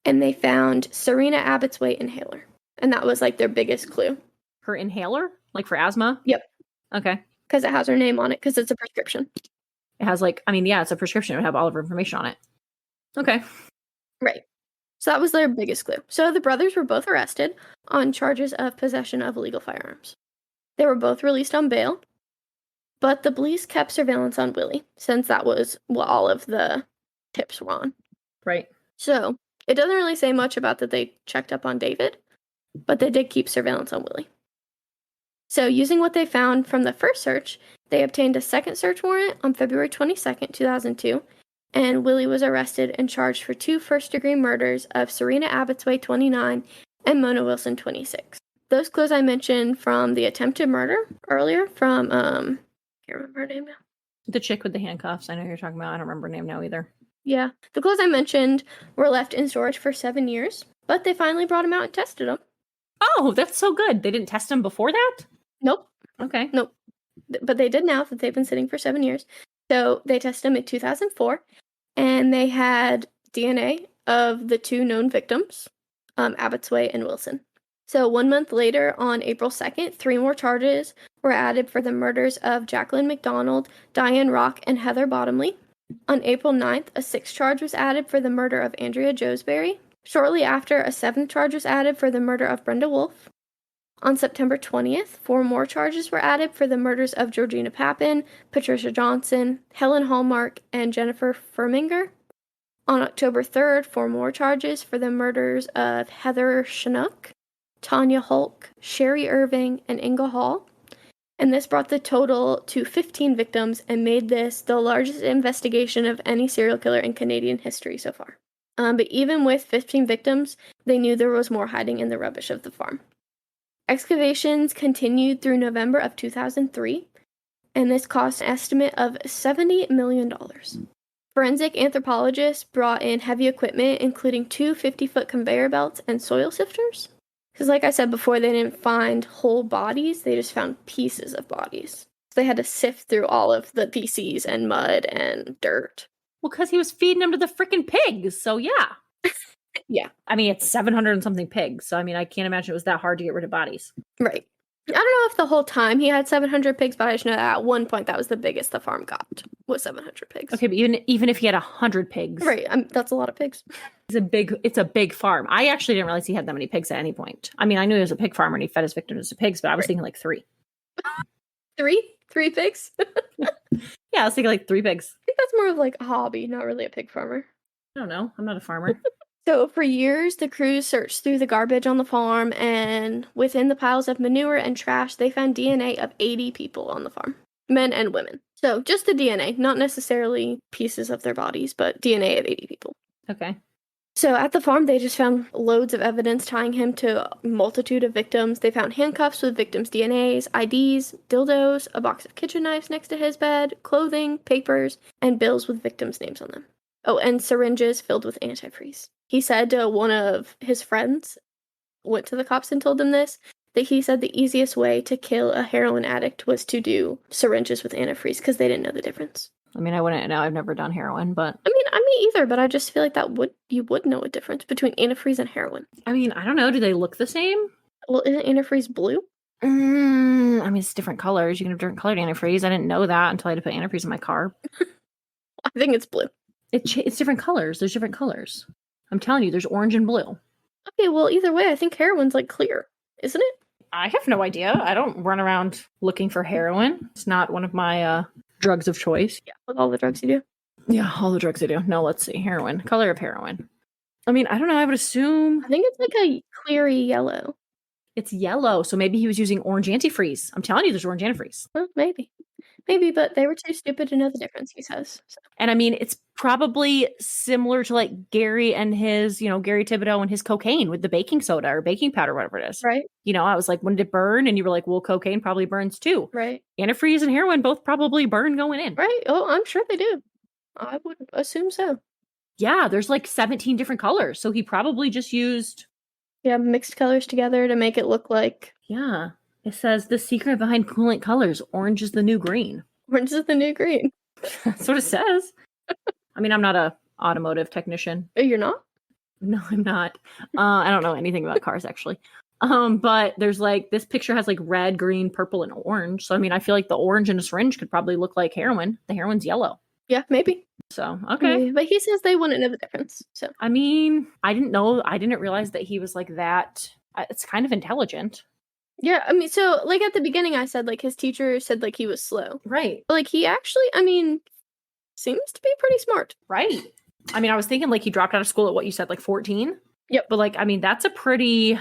And they found Serena Abbott's-Waite inhaler. And that was like their biggest clue. Her inhaler? Like for asthma? Yep. Okay. Because it has her name on it, because it's a prescription. It has it's a prescription. It would have all of her information on it. Okay. Right. So that was their biggest clue. So the brothers were both arrested on charges of possession of illegal firearms. They were both released on bail, but the police kept surveillance on Willie, since that was what all of the tips were on. Right. So it doesn't really say much about that they checked up on David, but they did keep surveillance on Willie. So using what they found from the first search, they obtained a second search warrant on February 22nd, 2002, and Willie was arrested and charged for 2 first-degree murders of Serena Abbott's-Waite, 29, and Mona Wilson, 26. Those clues I mentioned from the attempted murder earlier from, can't remember her name now. The chick with the handcuffs. I know who you're talking about. I don't remember her name now either. Yeah. The clues I mentioned were left in storage for 7 years, but they finally brought them out and tested them. Oh, that's so good. They didn't test them before that? Nope. Okay. Nope. But they did now that they've been sitting for 7 years. So they tested them in 2004, and they had DNA of the 2 known victims, Abbott's-Waite and Wilson. So 1 month later, on April 2nd, 3 more charges were added for the murders of Jacqueline McDonald, Diane Rock, and Heather Bottomley. On April 9th, a 6th charge was added for the murder of Andrea Joesbury. Shortly after, a 7th charge was added for the murder of Brenda Wolfe. On September 20th, 4 more charges were added for the murders of Georgina Pappin, Patricia Johnson, Helen Hallmark, and Jennifer Firminger. On October 3rd, 4 more charges for the murders of Heather Chinook, Tanya Hulk, Sherry Irving, and Inga Hall. And this brought the total to 15 victims and made this the largest investigation of any serial killer in Canadian history so far. But even with 15 victims, they knew there was more hiding in the rubbish of the farm. Excavations continued through November of 2003, and this cost an estimate of $70 million. Forensic anthropologists brought in heavy equipment, including 2 50-foot conveyor belts and soil sifters. Because like I said before, they didn't find whole bodies, they just found pieces of bodies. So they had to sift through all of the feces and mud and dirt. Well, because he was feeding them to the freaking pigs, so yeah. Yeah. I mean, it's 700 and something pigs, so I mean, I can't imagine it was that hard to get rid of bodies. Right. I don't know if the whole time he had 700 pigs, but I just know that at one point that was the biggest the farm got, was 700 pigs. Okay, but even if he had 100 pigs. Right, that's a lot of pigs. It's a big farm. I actually didn't realize he had that many pigs at any point. I mean, I knew he was a pig farmer and he fed his victims to pigs, but I was thinking like 3. 3? 3 pigs? Yeah, I was thinking like 3 pigs. I think that's more of like a hobby, not really a pig farmer. I don't know. I'm not a farmer. So for years, the crews searched through the garbage on the farm, and within the piles of manure and trash, they found DNA of 80 people on the farm, men and women. So just the DNA, not necessarily pieces of their bodies, but DNA of 80 people. Okay. So at the farm, they just found loads of evidence tying him to a multitude of victims. They found handcuffs with victims' DNAs, IDs, dildos, a box of kitchen knives next to his bed, clothing, papers, and bills with victims' names on them. Oh, and syringes filled with antifreeze. He said one of his friends went to the cops and told them this, that he said the easiest way to kill a heroin addict was to do syringes with antifreeze because they didn't know the difference. I mean, I wouldn't know. I've never done heroin, but... I mean, me either, but I just feel like you would know a difference between antifreeze and heroin. I mean, I don't know. Do they look the same? Well, isn't antifreeze blue? I mean, it's different colors. You can have different colored antifreeze. I didn't know that until I had to put antifreeze in my car. I think it's blue. It's different colors. There's different colors. I'm telling you, there's orange and blue. Okay, well, either way, I think heroin's like clear, isn't it? I have no idea. I don't run around looking for heroin. It's not one of my drugs of choice. Yeah, with all the drugs you do. Yeah, all the drugs I do. No, let's see. Heroin. Color of heroin. I mean, I don't know. I would assume... I think it's like a cleary yellow. It's yellow, so maybe he was using orange antifreeze. I'm telling you, there's orange antifreeze. Well, maybe. Maybe, but they were too stupid to know the difference, he says. So. And I mean, it's probably similar to like Gary and his, Gary Thibodeau and his cocaine with the baking soda or baking powder, whatever it is. Right. I was like, when did it burn? And you were like, well, cocaine probably burns too. Right. Antifreeze and heroin both probably burn going in. Right. Oh, I'm sure they do. I would assume so. Yeah, there's like 17 different colors. So he probably just used... Yeah, mixed colors together to make it look like... Yeah. It says, the secret behind coolant colors, orange is the new green. Orange is the new green. That's what it says. I mean, I'm not a automotive technician. Oh, you're not? No, I'm not. I don't know anything about cars, actually. But there's like, this picture has like red, green, purple, and orange. So, I mean, I feel like the orange in a syringe could probably look like heroin. The heroin's yellow. Yeah, maybe. So, okay. Yeah, but he says they wouldn't know the difference. So, I mean, I didn't realize that he was like that. It's kind of intelligent. Yeah, I mean, so, like, at the beginning, I said, like, his teacher said, like, he was slow. Right. But, like, he actually, I mean, seems to be pretty smart. Right. I mean, I was thinking, like, he dropped out of school at what you said, like, 14? Yep. But, like, I mean, that's a pretty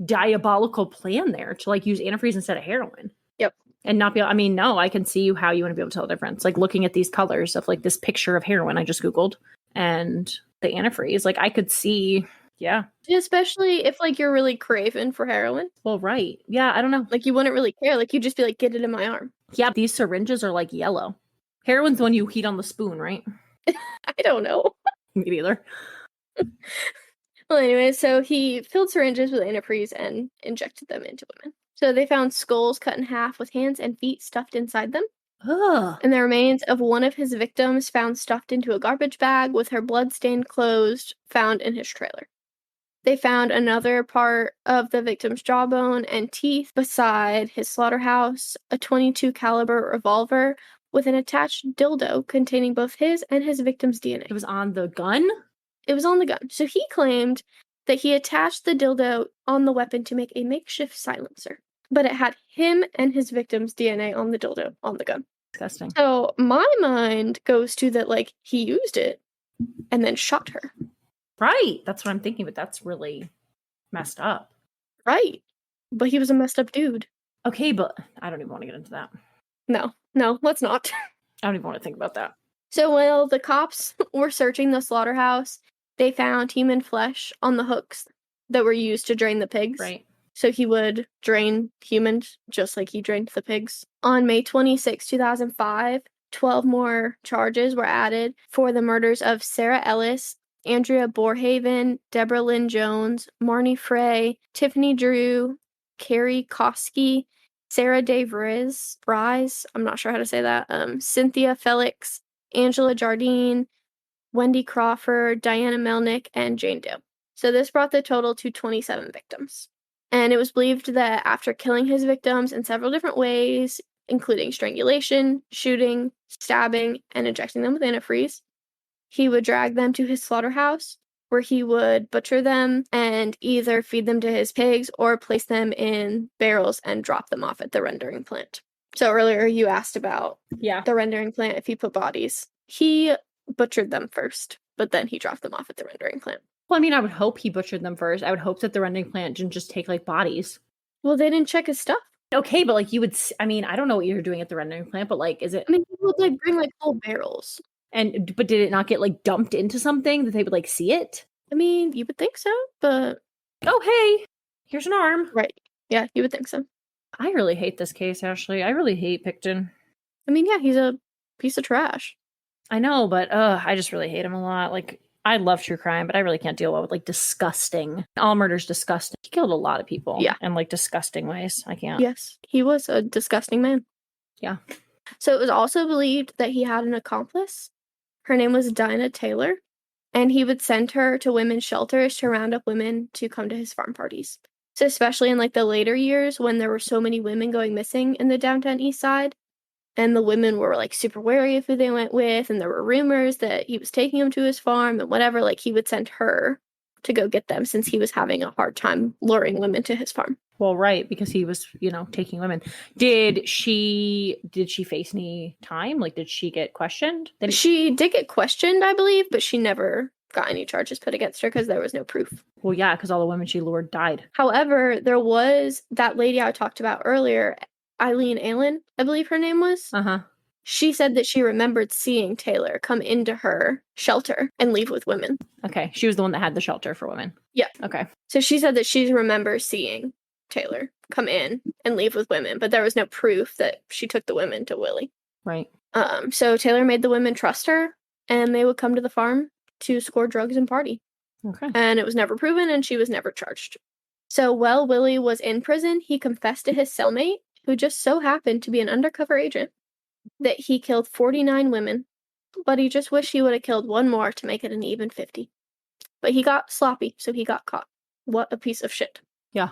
diabolical plan there to, like, use antifreeze instead of heroin. Yep. And not be, I mean, no, I can see how you wouldn't be able to tell the difference. Like, looking at these colors of, like, this picture of heroin I just Googled and the antifreeze, like, I could see... Yeah. Especially if, like, you're really craving for heroin. Well, right. Yeah, I don't know. Like, you wouldn't really care. Like, you'd just be like, get it in my arm. Yeah, these syringes are, like, yellow. Heroin's the one you heat on the spoon, right? I don't know. Me neither. Well, anyway, so he filled syringes with antifreeze and injected them into women. So they found skulls cut in half with hands and feet stuffed inside them. Ugh. And the remains of one of his victims found stuffed into a garbage bag with her blood-stained clothes found in his trailer. They found another part of the victim's jawbone and teeth beside his slaughterhouse, a .22 caliber revolver with an attached dildo containing both his and his victim's DNA. It was on the gun? It was on the gun. So he claimed that he attached the dildo on the weapon to make a makeshift silencer, but it had him and his victim's DNA on the dildo on the gun. Disgusting. So my mind goes to that, like, he used it and then shot her. Right. That's what I'm thinking, but that's really messed up. Right. But he was a messed up dude. Okay, but I don't even want to get into that. No, let's not. I don't even want to think about that. So while the cops were searching the slaughterhouse, they found human flesh on the hooks that were used to drain the pigs. Right. So he would drain humans just like he drained the pigs. On May 26, 2005, 12 more charges were added for the murders of Sarah Ellis, Andrea Borhaven, Deborah Lynn Jones, Marnie Frey, Tiffany Drew, Carrie Koski, Sarah Day Rise, I'm not sure how to say that, Cynthia Felix, Angela Jardine, Wendy Crawford, Diana Melnick, and Jane Doe. So this brought the total to 27 victims. And it was believed that after killing his victims in several different ways, including strangulation, shooting, stabbing, and injecting them with antifreeze, he would drag them to his slaughterhouse, where he would butcher them and either feed them to his pigs or place them in barrels and drop them off at the rendering plant. So earlier you asked about the rendering plant, if he put bodies. He butchered them first, but then he dropped them off at the rendering plant. Well, I mean, I would hope he butchered them first. I would hope that the rendering plant didn't just take, like, bodies. Well, they didn't check his stuff. Okay, but, like, you would... I mean, I don't know what you're doing at the rendering plant, but, like, is it... I mean, he would, like, bring, like, whole barrels. But did it not get, like, dumped into something that they would, like, see it? I mean, you would think so, but... Oh, hey, here's an arm. Right. Yeah, you would think so. I really hate this case, Ashley. I really hate Pickton. I mean, yeah, he's a piece of trash. I know, but I just really hate him a lot. Like, I love true crime, but I really can't deal well with, like, disgusting. All murder's disgusting. He killed a lot of people. Yeah. In, like, disgusting ways. I can't. Yes, he was a disgusting man. Yeah. So it was also believed that he had an accomplice. Her name was Dinah Taylor, and he would send her to women's shelters to round up women to come to his farm parties. So especially in, like, the later years when there were so many women going missing in the downtown east side, and the women were, like, super wary of who they went with, and there were rumors that he was taking them to his farm and whatever, like, he would send her to go get them since he was having a hard time luring women to his farm. Well, right, because he was, taking women. Did she face any time? Like, did she get questioned? She did get questioned, I believe, but she never got any charges put against her because there was no proof. Well, yeah, because all the women she lured died. However, there was that lady I talked about earlier, Eileen Allen, I believe her name was. Uh-huh. She said that she remembered seeing Taylor come into her shelter and leave with women. Okay. She was the one that had the shelter for women. Yeah. Okay. So she said that she remembers seeing Taylor come in and leave with women, but there was no proof that she took the women to Willie. Right. So Taylor made the women trust her, and they would come to the farm to score drugs and party. Okay. And it was never proven, and she was never charged. So while Willie was in prison, he confessed to his cellmate, who just so happened to be an undercover agent, that he killed 49 women, but he just wished he would have killed one more to make it an even 50. But he got sloppy, so he got caught. What a piece of shit. Yeah.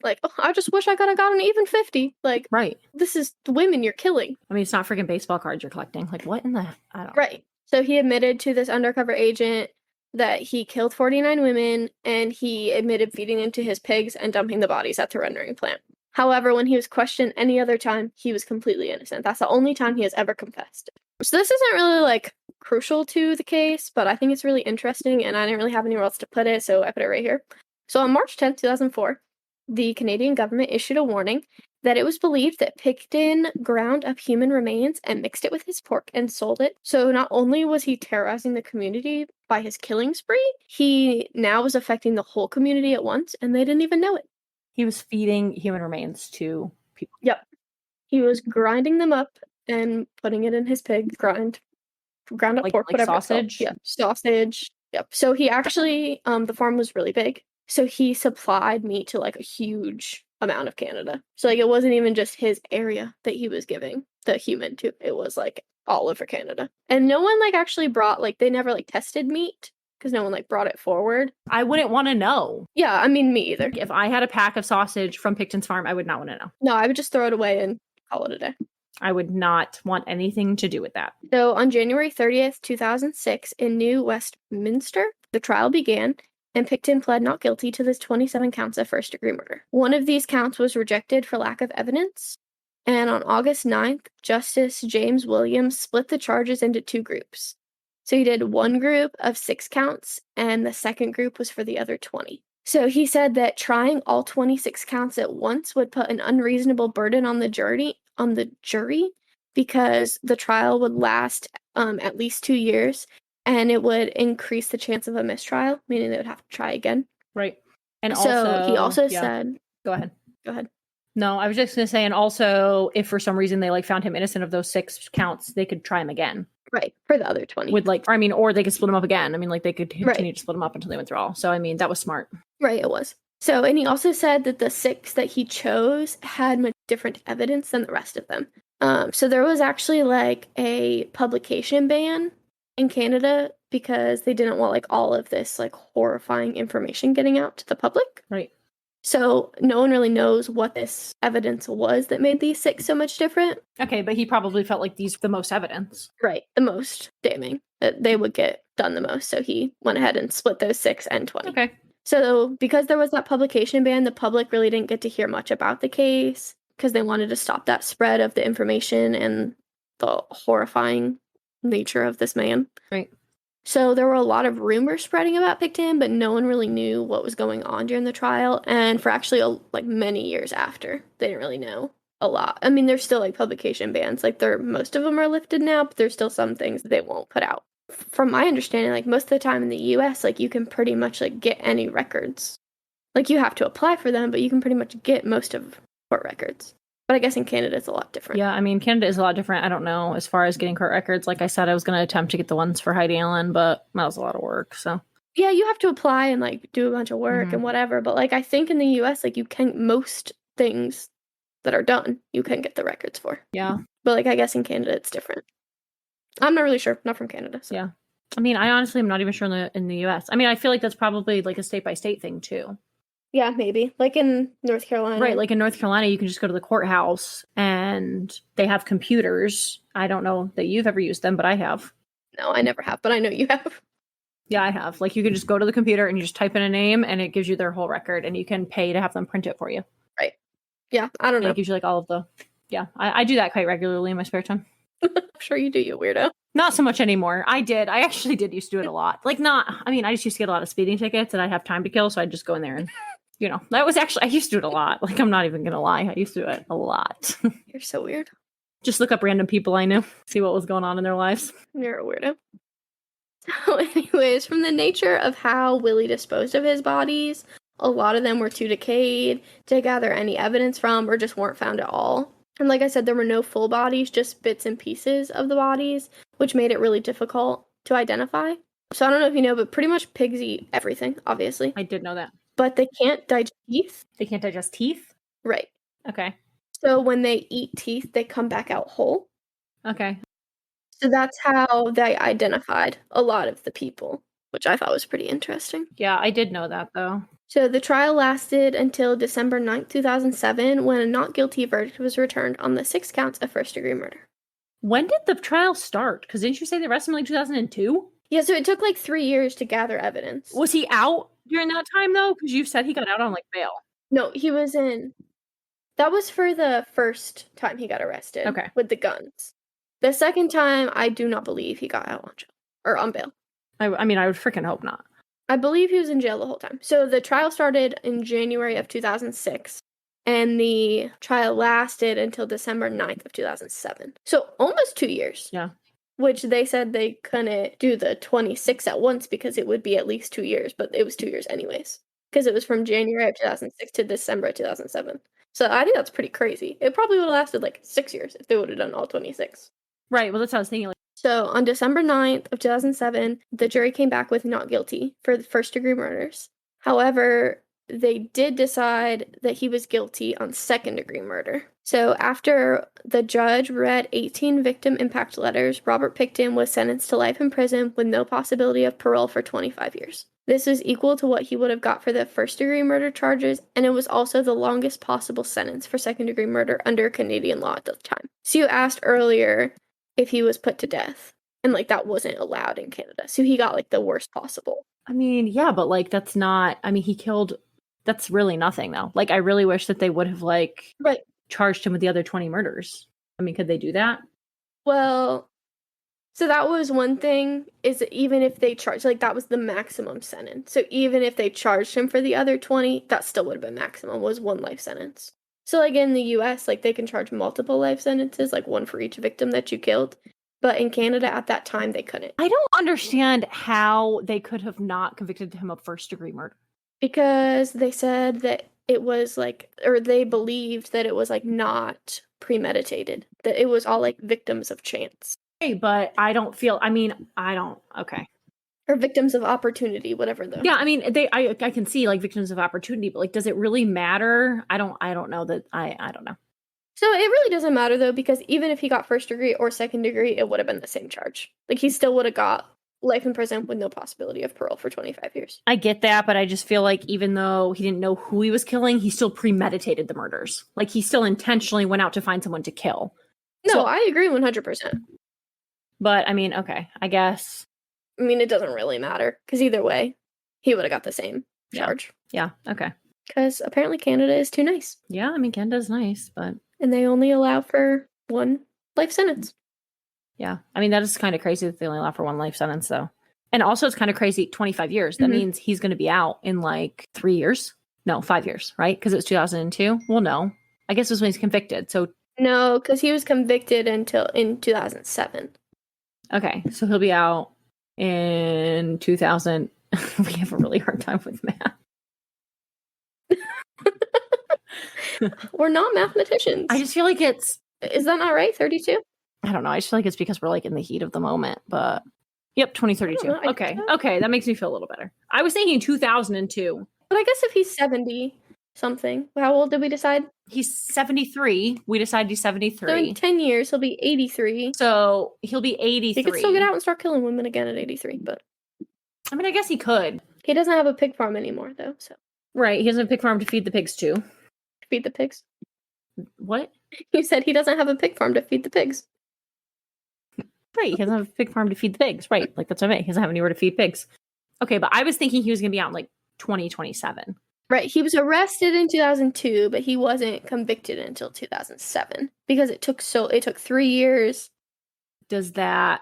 Like, oh, I just wish I could have got an even 50. Like, right. This is the women you're killing. I mean, it's not freaking baseball cards you're collecting. Like, what in the... I don't know. Right. So he admitted to this undercover agent that he killed 49 women, and he admitted feeding them to his pigs and dumping the bodies at the rendering plant. However, when he was questioned any other time, he was completely innocent. That's the only time he has ever confessed. So this isn't really, like, crucial to the case, but I think it's really interesting, and I didn't really have anywhere else to put it, so I put it right here. So on March 10th, 2004, the Canadian government issued a warning that it was believed that Pickton ground up human remains and mixed it with his pork and sold it. So not only was he terrorizing the community by his killing spree, he now was affecting the whole community at once, and they didn't even know it. He was feeding human remains to people. Yep. He was grinding them up and putting it in his pig, ground up pork, whatever. Sausage? Yeah, sausage. Yep. So he actually, the farm was really big. So he supplied meat to, like, a huge amount of Canada. So, like, it wasn't even just his area that he was giving the human to. It was, like, all over Canada. And no one, like, actually brought, like, they never, like, tested meat because no one like brought it forward. I wouldn't want to know. Yeah, I mean, me either. If I had a pack of sausage from Pickton's farm, I would not want to know. No, I would just throw it away and call it a day. I would not want anything to do with that. So on January 30th, 2006, in New Westminster, the trial began, and Pickton pled not guilty to the 27 counts of first-degree murder. One of these counts was rejected for lack of evidence, and on August 9th, Justice James Williams split the charges into 2 groups. So he did one group of 6 counts, and the second group was for the other 20. So he said that trying all 26 counts at once would put an unreasonable burden on the jury, because the trial would last at least 2 years, and it would increase the chance of a mistrial, meaning they would have to try again. Right. And so he also said... Go ahead. Go ahead. No, I was just going to say, and also, if for some reason they like found him innocent of those 6 counts, they could try him again. Right, for the other 20. With or they could split him up again. I mean, like they could continue to split him up until they went through all. So, I mean, that was smart. Right, it was. So, and he also said that the 6 that he chose had much different evidence than the rest of them. So there was actually like a publication ban in Canada because they didn't want like all of this like horrifying information getting out to the public. Right. So no one really knows what this evidence was that made these 6 so much different. Okay, but he probably felt like these were the most evidence. Right, the most damning. That they would get done the most. So he went ahead and split those 6 and 20. Okay. So because there was that publication ban, the public really didn't get to hear much about the case because they wanted to stop that spread of the information and the horrifying nature of this man. Right. So there were a lot of rumors spreading about Pickton, but no one really knew what was going on during the trial. And for actually like many years after, they didn't really know a lot. I mean, there's still like publication bans. Like most of them are lifted now, but there's still some things they won't put out. From my understanding, like most of the time in the US, like you can pretty much like get any records. Like you have to apply for them, but you can pretty much get most of court records. But I guess in Canada it's a lot different. Yeah, I mean, Canada is a lot different. I don't know as far as getting court records. Like I said, I was going to attempt to get the ones for Heidi Allen, but that was a lot of work. So yeah, you have to apply and like do a bunch of work and whatever. But like I think in the US, like you can most things that are done, you can get the records for. Yeah. But like I guess in Canada it's different. I'm not really sure. Not from Canada. So. Yeah. I mean, I honestly am not even sure in the US. I mean, I feel like that's probably like a state-by-state thing too. Yeah, maybe. Like in North Carolina. Right, like in North Carolina, you can just go to the courthouse and they have computers. I don't know that you've ever used them, but I have. No, I never have, but I know you have. Yeah, I have. Like you can just go to the computer and you just type in a name and it gives you their whole record and you can pay to have them print it for you. Right. Yeah, I don't know. It gives you like all of the... Yeah, I do that quite regularly in my spare time. I'm sure you do, you weirdo. Not so much anymore. I actually did used to do it a lot. Like I just used to get a lot of speeding tickets and I'd have time to kill, so I'd just go in there and, that was actually, I used to do it a lot. Like, I'm not even going to lie. I used to do it a lot. You're so weird. Just look up random people I knew, see what was going on in their lives. You're a weirdo. So anyways, from the nature of how Willie disposed of his bodies, a lot of them were too decayed to gather any evidence from or just weren't found at all. And like I said, there were no full bodies, just bits and pieces of the bodies, which made it really difficult to identify. So I don't know if you know, but pretty much pigs eat everything, obviously. I did know that. But they can't digest teeth. They can't digest teeth? Right. Okay. So when they eat teeth, they come back out whole. Okay. So that's how they identified a lot of the people, which I thought was pretty interesting. Yeah, I did know that, though. So the trial lasted until December 9th, 2007, when a not guilty verdict was returned on the 6 counts of first-degree murder. When did the trial start? Because didn't you say they arrested him in like 2002? Yeah, so it took like 3 years to gather evidence. Was he out during that time, though? Because you said he got out on like bail. No, he was in... That was for the first time he got arrested. Okay. With the guns. The second time, I do not believe he got out on jail. Or on bail. I mean, I would freaking hope not. I believe he was in jail the whole time. So the trial started in January of 2006. And the trial lasted until December 9th of 2007. So almost 2 years. Yeah. Which they said they couldn't do the 26 at once because it would be at least 2 years. But it was 2 years anyways. Because it was from January of 2006 to December of 2007. So I think that's pretty crazy. It probably would have lasted like 6 years if they would have done all 26. Right. Well, that's what I was thinking. So on December 9th of 2007, the jury came back with not guilty for the first-degree murders. However, they did decide that he was guilty on second-degree murder. So after the judge read 18 victim impact letters, Robert Pickton was sentenced to life in prison with no possibility of parole for 25 years. This was equal to what he would have got for the first-degree murder charges, and it was also the longest possible sentence for second-degree murder under Canadian law at the time. So you asked earlier if he was put to death, and, like, that wasn't allowed in Canada. So he got, like, the worst possible. I mean, yeah, but, like, that's not... I mean, he killed... That's really nothing, though. Like, I really wish that they would have, like... Right. Charged him with the other 20 murders. I mean, could they do that? Well, so that was one thing, is that even if they charged, like, that was the maximum sentence. So even if they charged him for the other 20, that still would have been maximum, was 1 life sentence. So, like, in the US, like, they can charge multiple life sentences, like, 1 for each victim that you killed. But in Canada at that time, they couldn't. I don't understand how they could have not convicted him of first-degree murder. Because they said that it was, like, or they believed that it was, like, not premeditated. That it was all, like, victims of chance. Okay, but I don't feel... I mean, I don't... Okay. Or victims of opportunity, whatever, though. Yeah, I mean, I can see, like, victims of opportunity, but, like, does it really matter? I don't know that... I don't know. So it really doesn't matter, though, because even if he got first degree or second degree, it would have been the same charge. Like, he still would have got life in prison with no possibility of parole for 25 years. I get that, but I just feel like even though he didn't know who he was killing, he still premeditated the murders. Like, he still intentionally went out to find someone to kill. No, So- I agree 100%. But, I mean, okay, I guess. I mean, it doesn't really matter, because either way, he would have got the same charge. Yeah, okay. Because apparently Canada is too nice. Yeah, I mean, Canada's nice, but... And they only allow for 1 life sentence. Yeah, I mean, that is kind of crazy that they only allow for 1 life sentence, though. And also, it's kind of crazy, 25 years. That means he's going to be out in, like, 3 years? No, 5 years, right? Because it was 2002? Well, no. I guess it was when he's convicted, so... No, because he was convicted until in 2007. Okay, so he'll be out in 2000... We have a really hard time with math. We're not mathematicians. I just feel like it's... Is that not right? 32? I don't know. I just feel like it's because we're, like, in the heat of the moment, but... Yep, 2032. I Okay, think so. okay, that makes me feel a little better. I was thinking 2002. But I guess if he's 70 something, how old did we decide? He's 73. We decided he's So 73. in 10 years, he'll be 83. So he'll be 83. He could still get out and start killing women again at 83, but I mean, I guess he could. he doesn't have a pig farm anymore, though, so Right, he has a pig farm to feed the pigs, too. feed the pigs. What? You said he doesn't have a pig farm to feed the pigs. Right, he doesn't have a pig farm to feed the pigs. Right, like, that's what I mean. He doesn't have anywhere to feed pigs. Okay, but I was thinking he was going to be out in, like, 2027. Right, he was arrested in 2002, but he wasn't convicted until 2007 because it took 3 years Does that...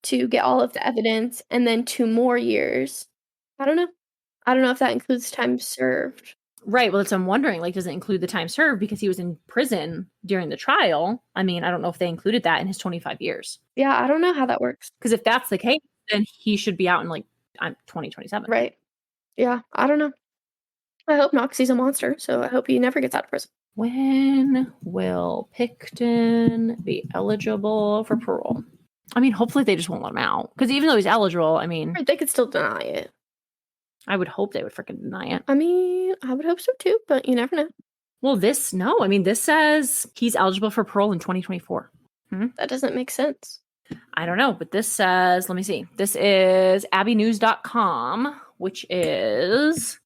to get all of the evidence and then 2 more years. I don't know. I don't know if that includes time served. Right, well, that's what I'm wondering. Like, does it include the time served because he was in prison during the trial? I mean, I don't know if they included that in his 25 years. Yeah, I don't know how that works. Because if that's the case, then he should be out in, like, 2027. Right. Yeah, I don't know. I hope not, 'cause he's a monster, so I hope he never gets out of prison. When will Pickton be eligible for parole? I mean, hopefully they just won't let him out. Because even though he's eligible, I mean, They could still deny it. I would hope they would freaking deny it. I mean, I would hope so too, but you never know. Well, this says he's eligible for parole in 2024. That doesn't make sense. I don't know, but this says, let me see. This is abbeynews.com, which is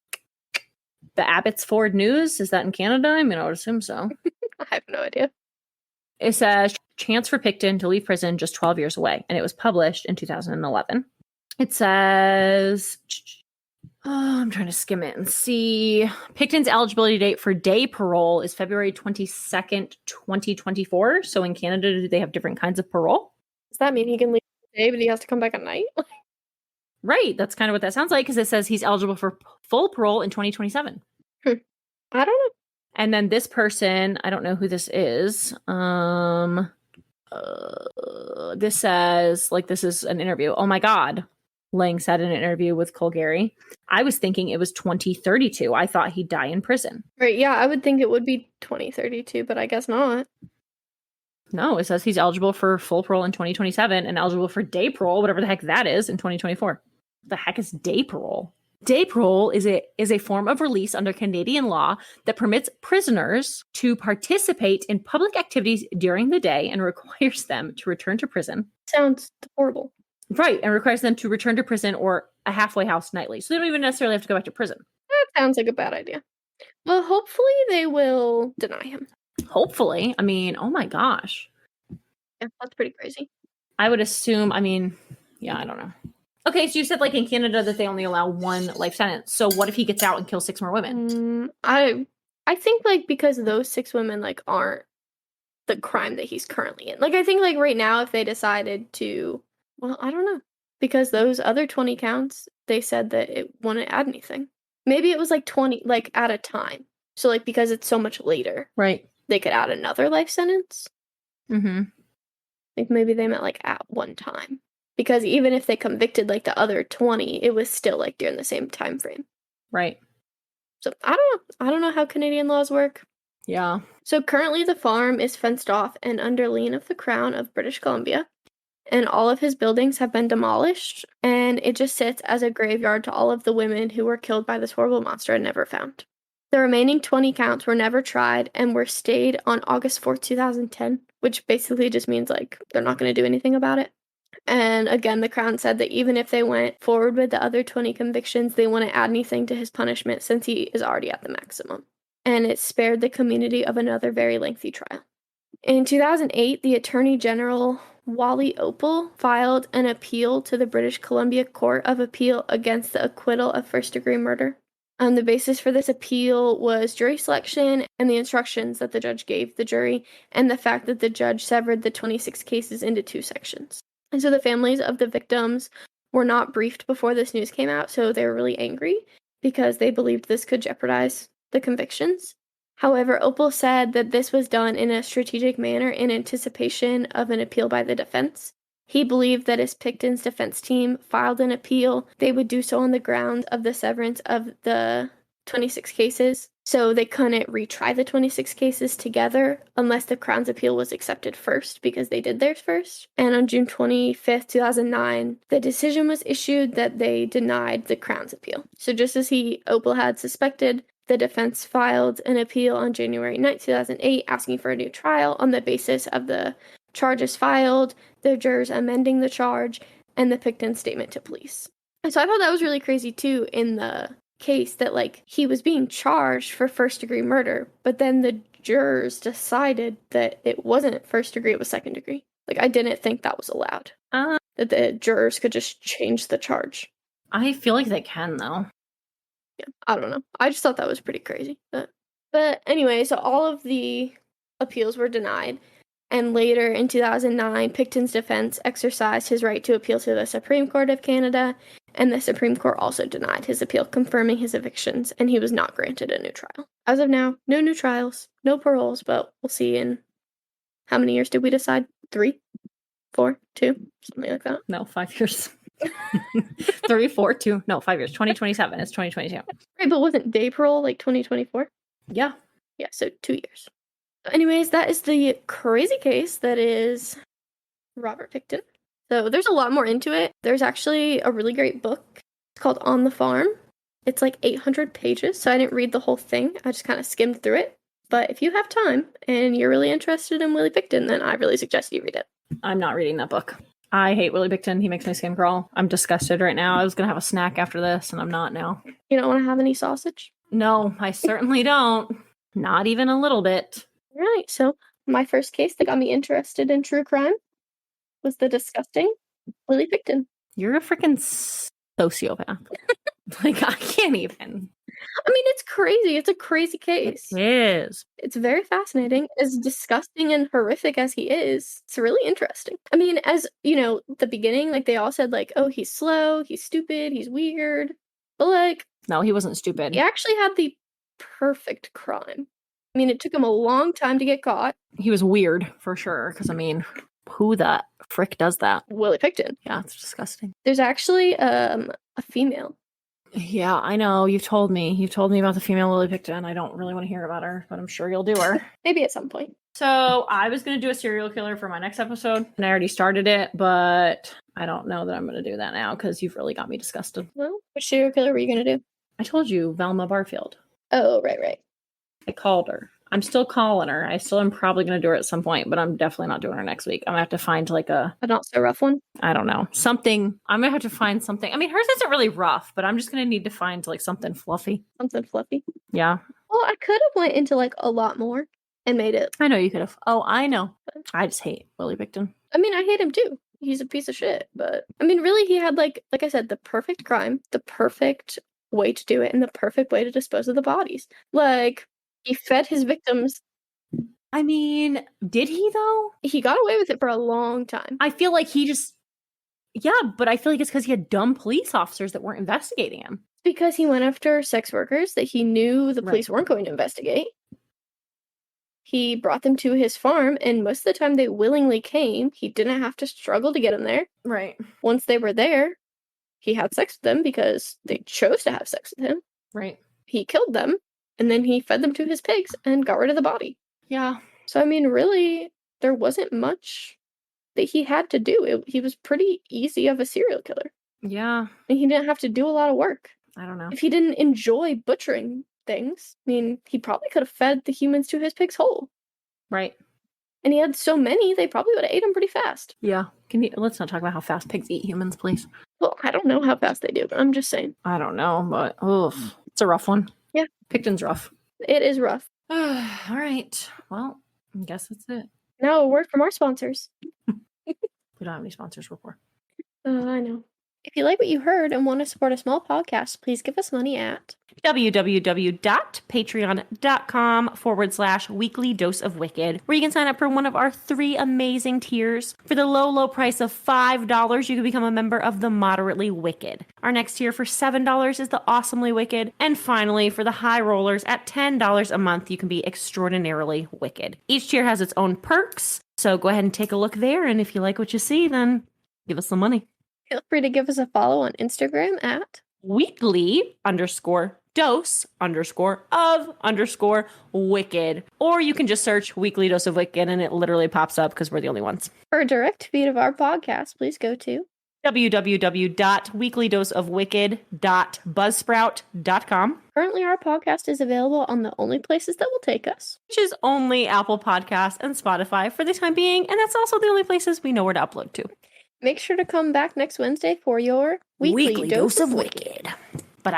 the Abbotsford News. Is that in Canada? I mean, I would assume so. I have no idea. It says, chance for Pickton to leave prison just 12 years away. And it was published in 2011. It says... Oh, I'm trying to skim it and see. Pickton's eligibility date for day parole is February 22nd, 2024. So in Canada, do they have different kinds of parole? Does that mean he can leave today, but he has to come back at night? Right. That's kind of what that sounds like because it says he's eligible for full parole in 2027. I don't know. And then this person, I don't know who this is. This says, like, this is an interview. Oh my God. Lang said in an interview with Colgary, I was thinking it was 2032. I thought he'd die in prison. Right, yeah, I would think it would be 2032, but I guess not. No, it says he's eligible for full parole in 2027 and eligible for day parole, whatever the heck that is, in 2024. The heck is day parole? Day parole is a form of release under Canadian law that permits prisoners to participate in public activities during the day and requires them to return to prison. Sounds horrible. Right, and requires them to return to prison or a halfway house nightly. So they don't even necessarily have to go back to prison. That sounds like a bad idea. Well, hopefully they will deny him. Hopefully. I mean, oh my gosh. Yeah, that's pretty crazy. I would assume, I mean, yeah, I don't know. Okay, so you said like in Canada that they only allow 1 life sentence. So what if he gets out and kills 6 more women? I think like because those 6 women like aren't the crime that he's currently in. Like I think like right now if they decided to, well, I don't know. Because those other 20 counts, they said that it wouldn't add anything. Maybe it was like 20 like at a time. So like because it's so much later. Right. They could add another life sentence. Mm-hmm. Like maybe they meant like at one time. Because even if they convicted like the other 20, it was still like during the same time frame. Right. So I don't know. I don't know how Canadian laws work. Yeah. So currently the farm is fenced off and under lien of the Crown of British Columbia. And all of his buildings have been demolished. And it just sits as a graveyard to all of the women who were killed by this horrible monster and never found. The remaining 20 counts were never tried and were stayed on August 4th, 2010, which basically just means like they're not going to do anything about it. And again, the Crown said that even if they went forward with the other 20 convictions, they wouldn't add anything to his punishment since he is already at the maximum. And it spared the community of another very lengthy trial. In 2008, the Attorney General, Wally Opal, filed an appeal to the British Columbia Court of Appeal against the acquittal of first-degree murder. The basis for this appeal was jury selection and the instructions that the judge gave the jury, and the fact that the judge severed the 26 cases into 2 sections. And so the families of the victims were not briefed before this news came out, so they were really angry because they believed this could jeopardize the convictions. However, Opal said that this was done in a strategic manner in anticipation of an appeal by the defense. He believed that as Pickton's defense team filed an appeal, they would do so on the grounds of the severance of the 26 cases, so they couldn't retry the 26 cases together unless the Crown's appeal was accepted first, because they did theirs first. And on June 25th, 2009, the decision was issued that they denied the Crown's appeal. So just as Opal had suspected, the defense filed an appeal on January 9th, 2008, asking for a new trial on the basis of the charges filed, the jurors amending the charge, and the Pickton statement to police. And so I thought that was really crazy, too, in the case that, like, he was being charged for first-degree murder, but then the jurors decided that it wasn't first degree, it was second degree. Like, I didn't think that was allowed. That the jurors could just change the charge. I feel like they can, though. Yeah, I don't know. I just thought that was pretty crazy. But anyway, so all of the appeals were denied. And later in 2009, Pickton's defense exercised his right to appeal to the Supreme Court of Canada, and the Supreme Court also denied his appeal, confirming his evictions, and he was not granted a new trial. As of now, no new trials, no paroles, but we'll see in how many years did we decide? 3? 4? 2? Something like that. No, 5 years. 3, 4, 2. No, 5 years. 2027. It's 2022. Right, but wasn't day parole like 2024? Yeah. Yeah, so 2 years. Anyways, that is the crazy case that is Robert Pickton. So there's a lot more into it. There's actually a really great book. It's called On the Farm. It's like 800 pages, so I didn't read the whole thing. I just kind of skimmed through it. But if you have time and you're really interested in Willie Pickton, then I really suggest you read it. I'm not reading that book. I hate Willie Pickton. He makes my skin crawl. I'm disgusted right now. I was going to have a snack after this, and I'm not now. You don't want to have any sausage? No, I certainly don't. Not even a little bit. Right, so my first case that got me interested in true crime was the disgusting Willie Pickton. You're a freaking sociopath. Like, I can't even. I mean, it's crazy. It's a crazy case. It is. It's very fascinating. As disgusting and horrific as he is, it's really interesting. I mean, as, you know, the beginning, like, they all said, like, oh, he's slow, he's stupid, he's weird. But, like... No, he wasn't stupid. He actually had the perfect crime. I mean, it took him a long time to get caught. He was weird, for sure, because, I mean, who the frick does that? Willie Pickton. Yeah, it's disgusting. There's actually a female. Yeah, I know. You've told me. You've told me about the female Willie Pickton. I don't really want to hear about her, but I'm sure you'll do her. Maybe at some point. So I was going to do a serial killer for my next episode, and I already started it, but I don't know that I'm going to do that now because you've really got me disgusted. Well, which serial killer were you going to do? I told you, Velma Barfield. Oh, right. I called her. I'm still calling her. I still am probably going to do her at some point, but I'm definitely not doing her next week. I'm going to have to find like a not so rough one. I don't know. Something. I'm going to have to find something. I mean, hers isn't really rough, but I'm just going to need to find like something fluffy. Something fluffy. Yeah. Well, I could have went into like a lot more and made it. I know you could have. Oh, I know. I just hate Willie Pickton. I mean, I hate him too. He's a piece of shit, but I mean, really, he had like I said, the perfect crime, the perfect way to do it, and the perfect way to dispose of the bodies. Like, he fed his victims. I mean, did he though? He got away with it for a long time. I feel like he just, yeah, but I feel like it's because he had dumb police officers that weren't investigating him. Because he went after sex workers that he knew the police weren't going to investigate. He brought them to his farm, and most of the time they willingly came. He didn't have to struggle to get them there. Right. Once they were there, he had sex with them because they chose to have sex with him. Right. He killed them, and then he fed them to his pigs and got rid of the body. Yeah. So, I mean, really, there wasn't much that he had to do. He was pretty easy of a serial killer. Yeah. And he didn't have to do a lot of work. I don't know. If he didn't enjoy butchering things, I mean, he probably could have fed the humans to his pigs whole. Right. And he had so many, they probably would have ate them pretty fast. Yeah. Let's not talk about how fast pigs eat humans, please. Well, I don't know how fast they do, but I'm just saying. I don't know, but it's a rough one. Yeah. Pickton's rough. It is rough. All right. Well, I guess that's it. Now a word from our sponsors. We don't have any sponsors. We're poor. I know. If you like what you heard and want to support a small podcast, please give us money at www.patreon.com/weekly dose of wicked, where you can sign up for one of our 3 amazing tiers. For the low price of $5, you can become a member of the moderately wicked. Our next tier for $7 is the awesomely wicked. And finally, for the high rollers at $10 a month, you can be extraordinarily wicked. Each tier has its own perks, so go ahead and take a look there. And if you like what you see, then give us some money. Feel free to give us a follow on Instagram at weekly_dose_of_wicked. Or you can just search Weekly Dose of Wicked and it literally pops up because we're the only ones. For a direct feed of our podcast, please go to www.weeklydoseofwicked.buzzsprout.com. Currently, our podcast is available on the only places that will take us, which is only Apple Podcasts and Spotify for the time being, and that's also the only places we know where to upload to. Make sure to come back next Wednesday for your Weekly Dose of Wicked. But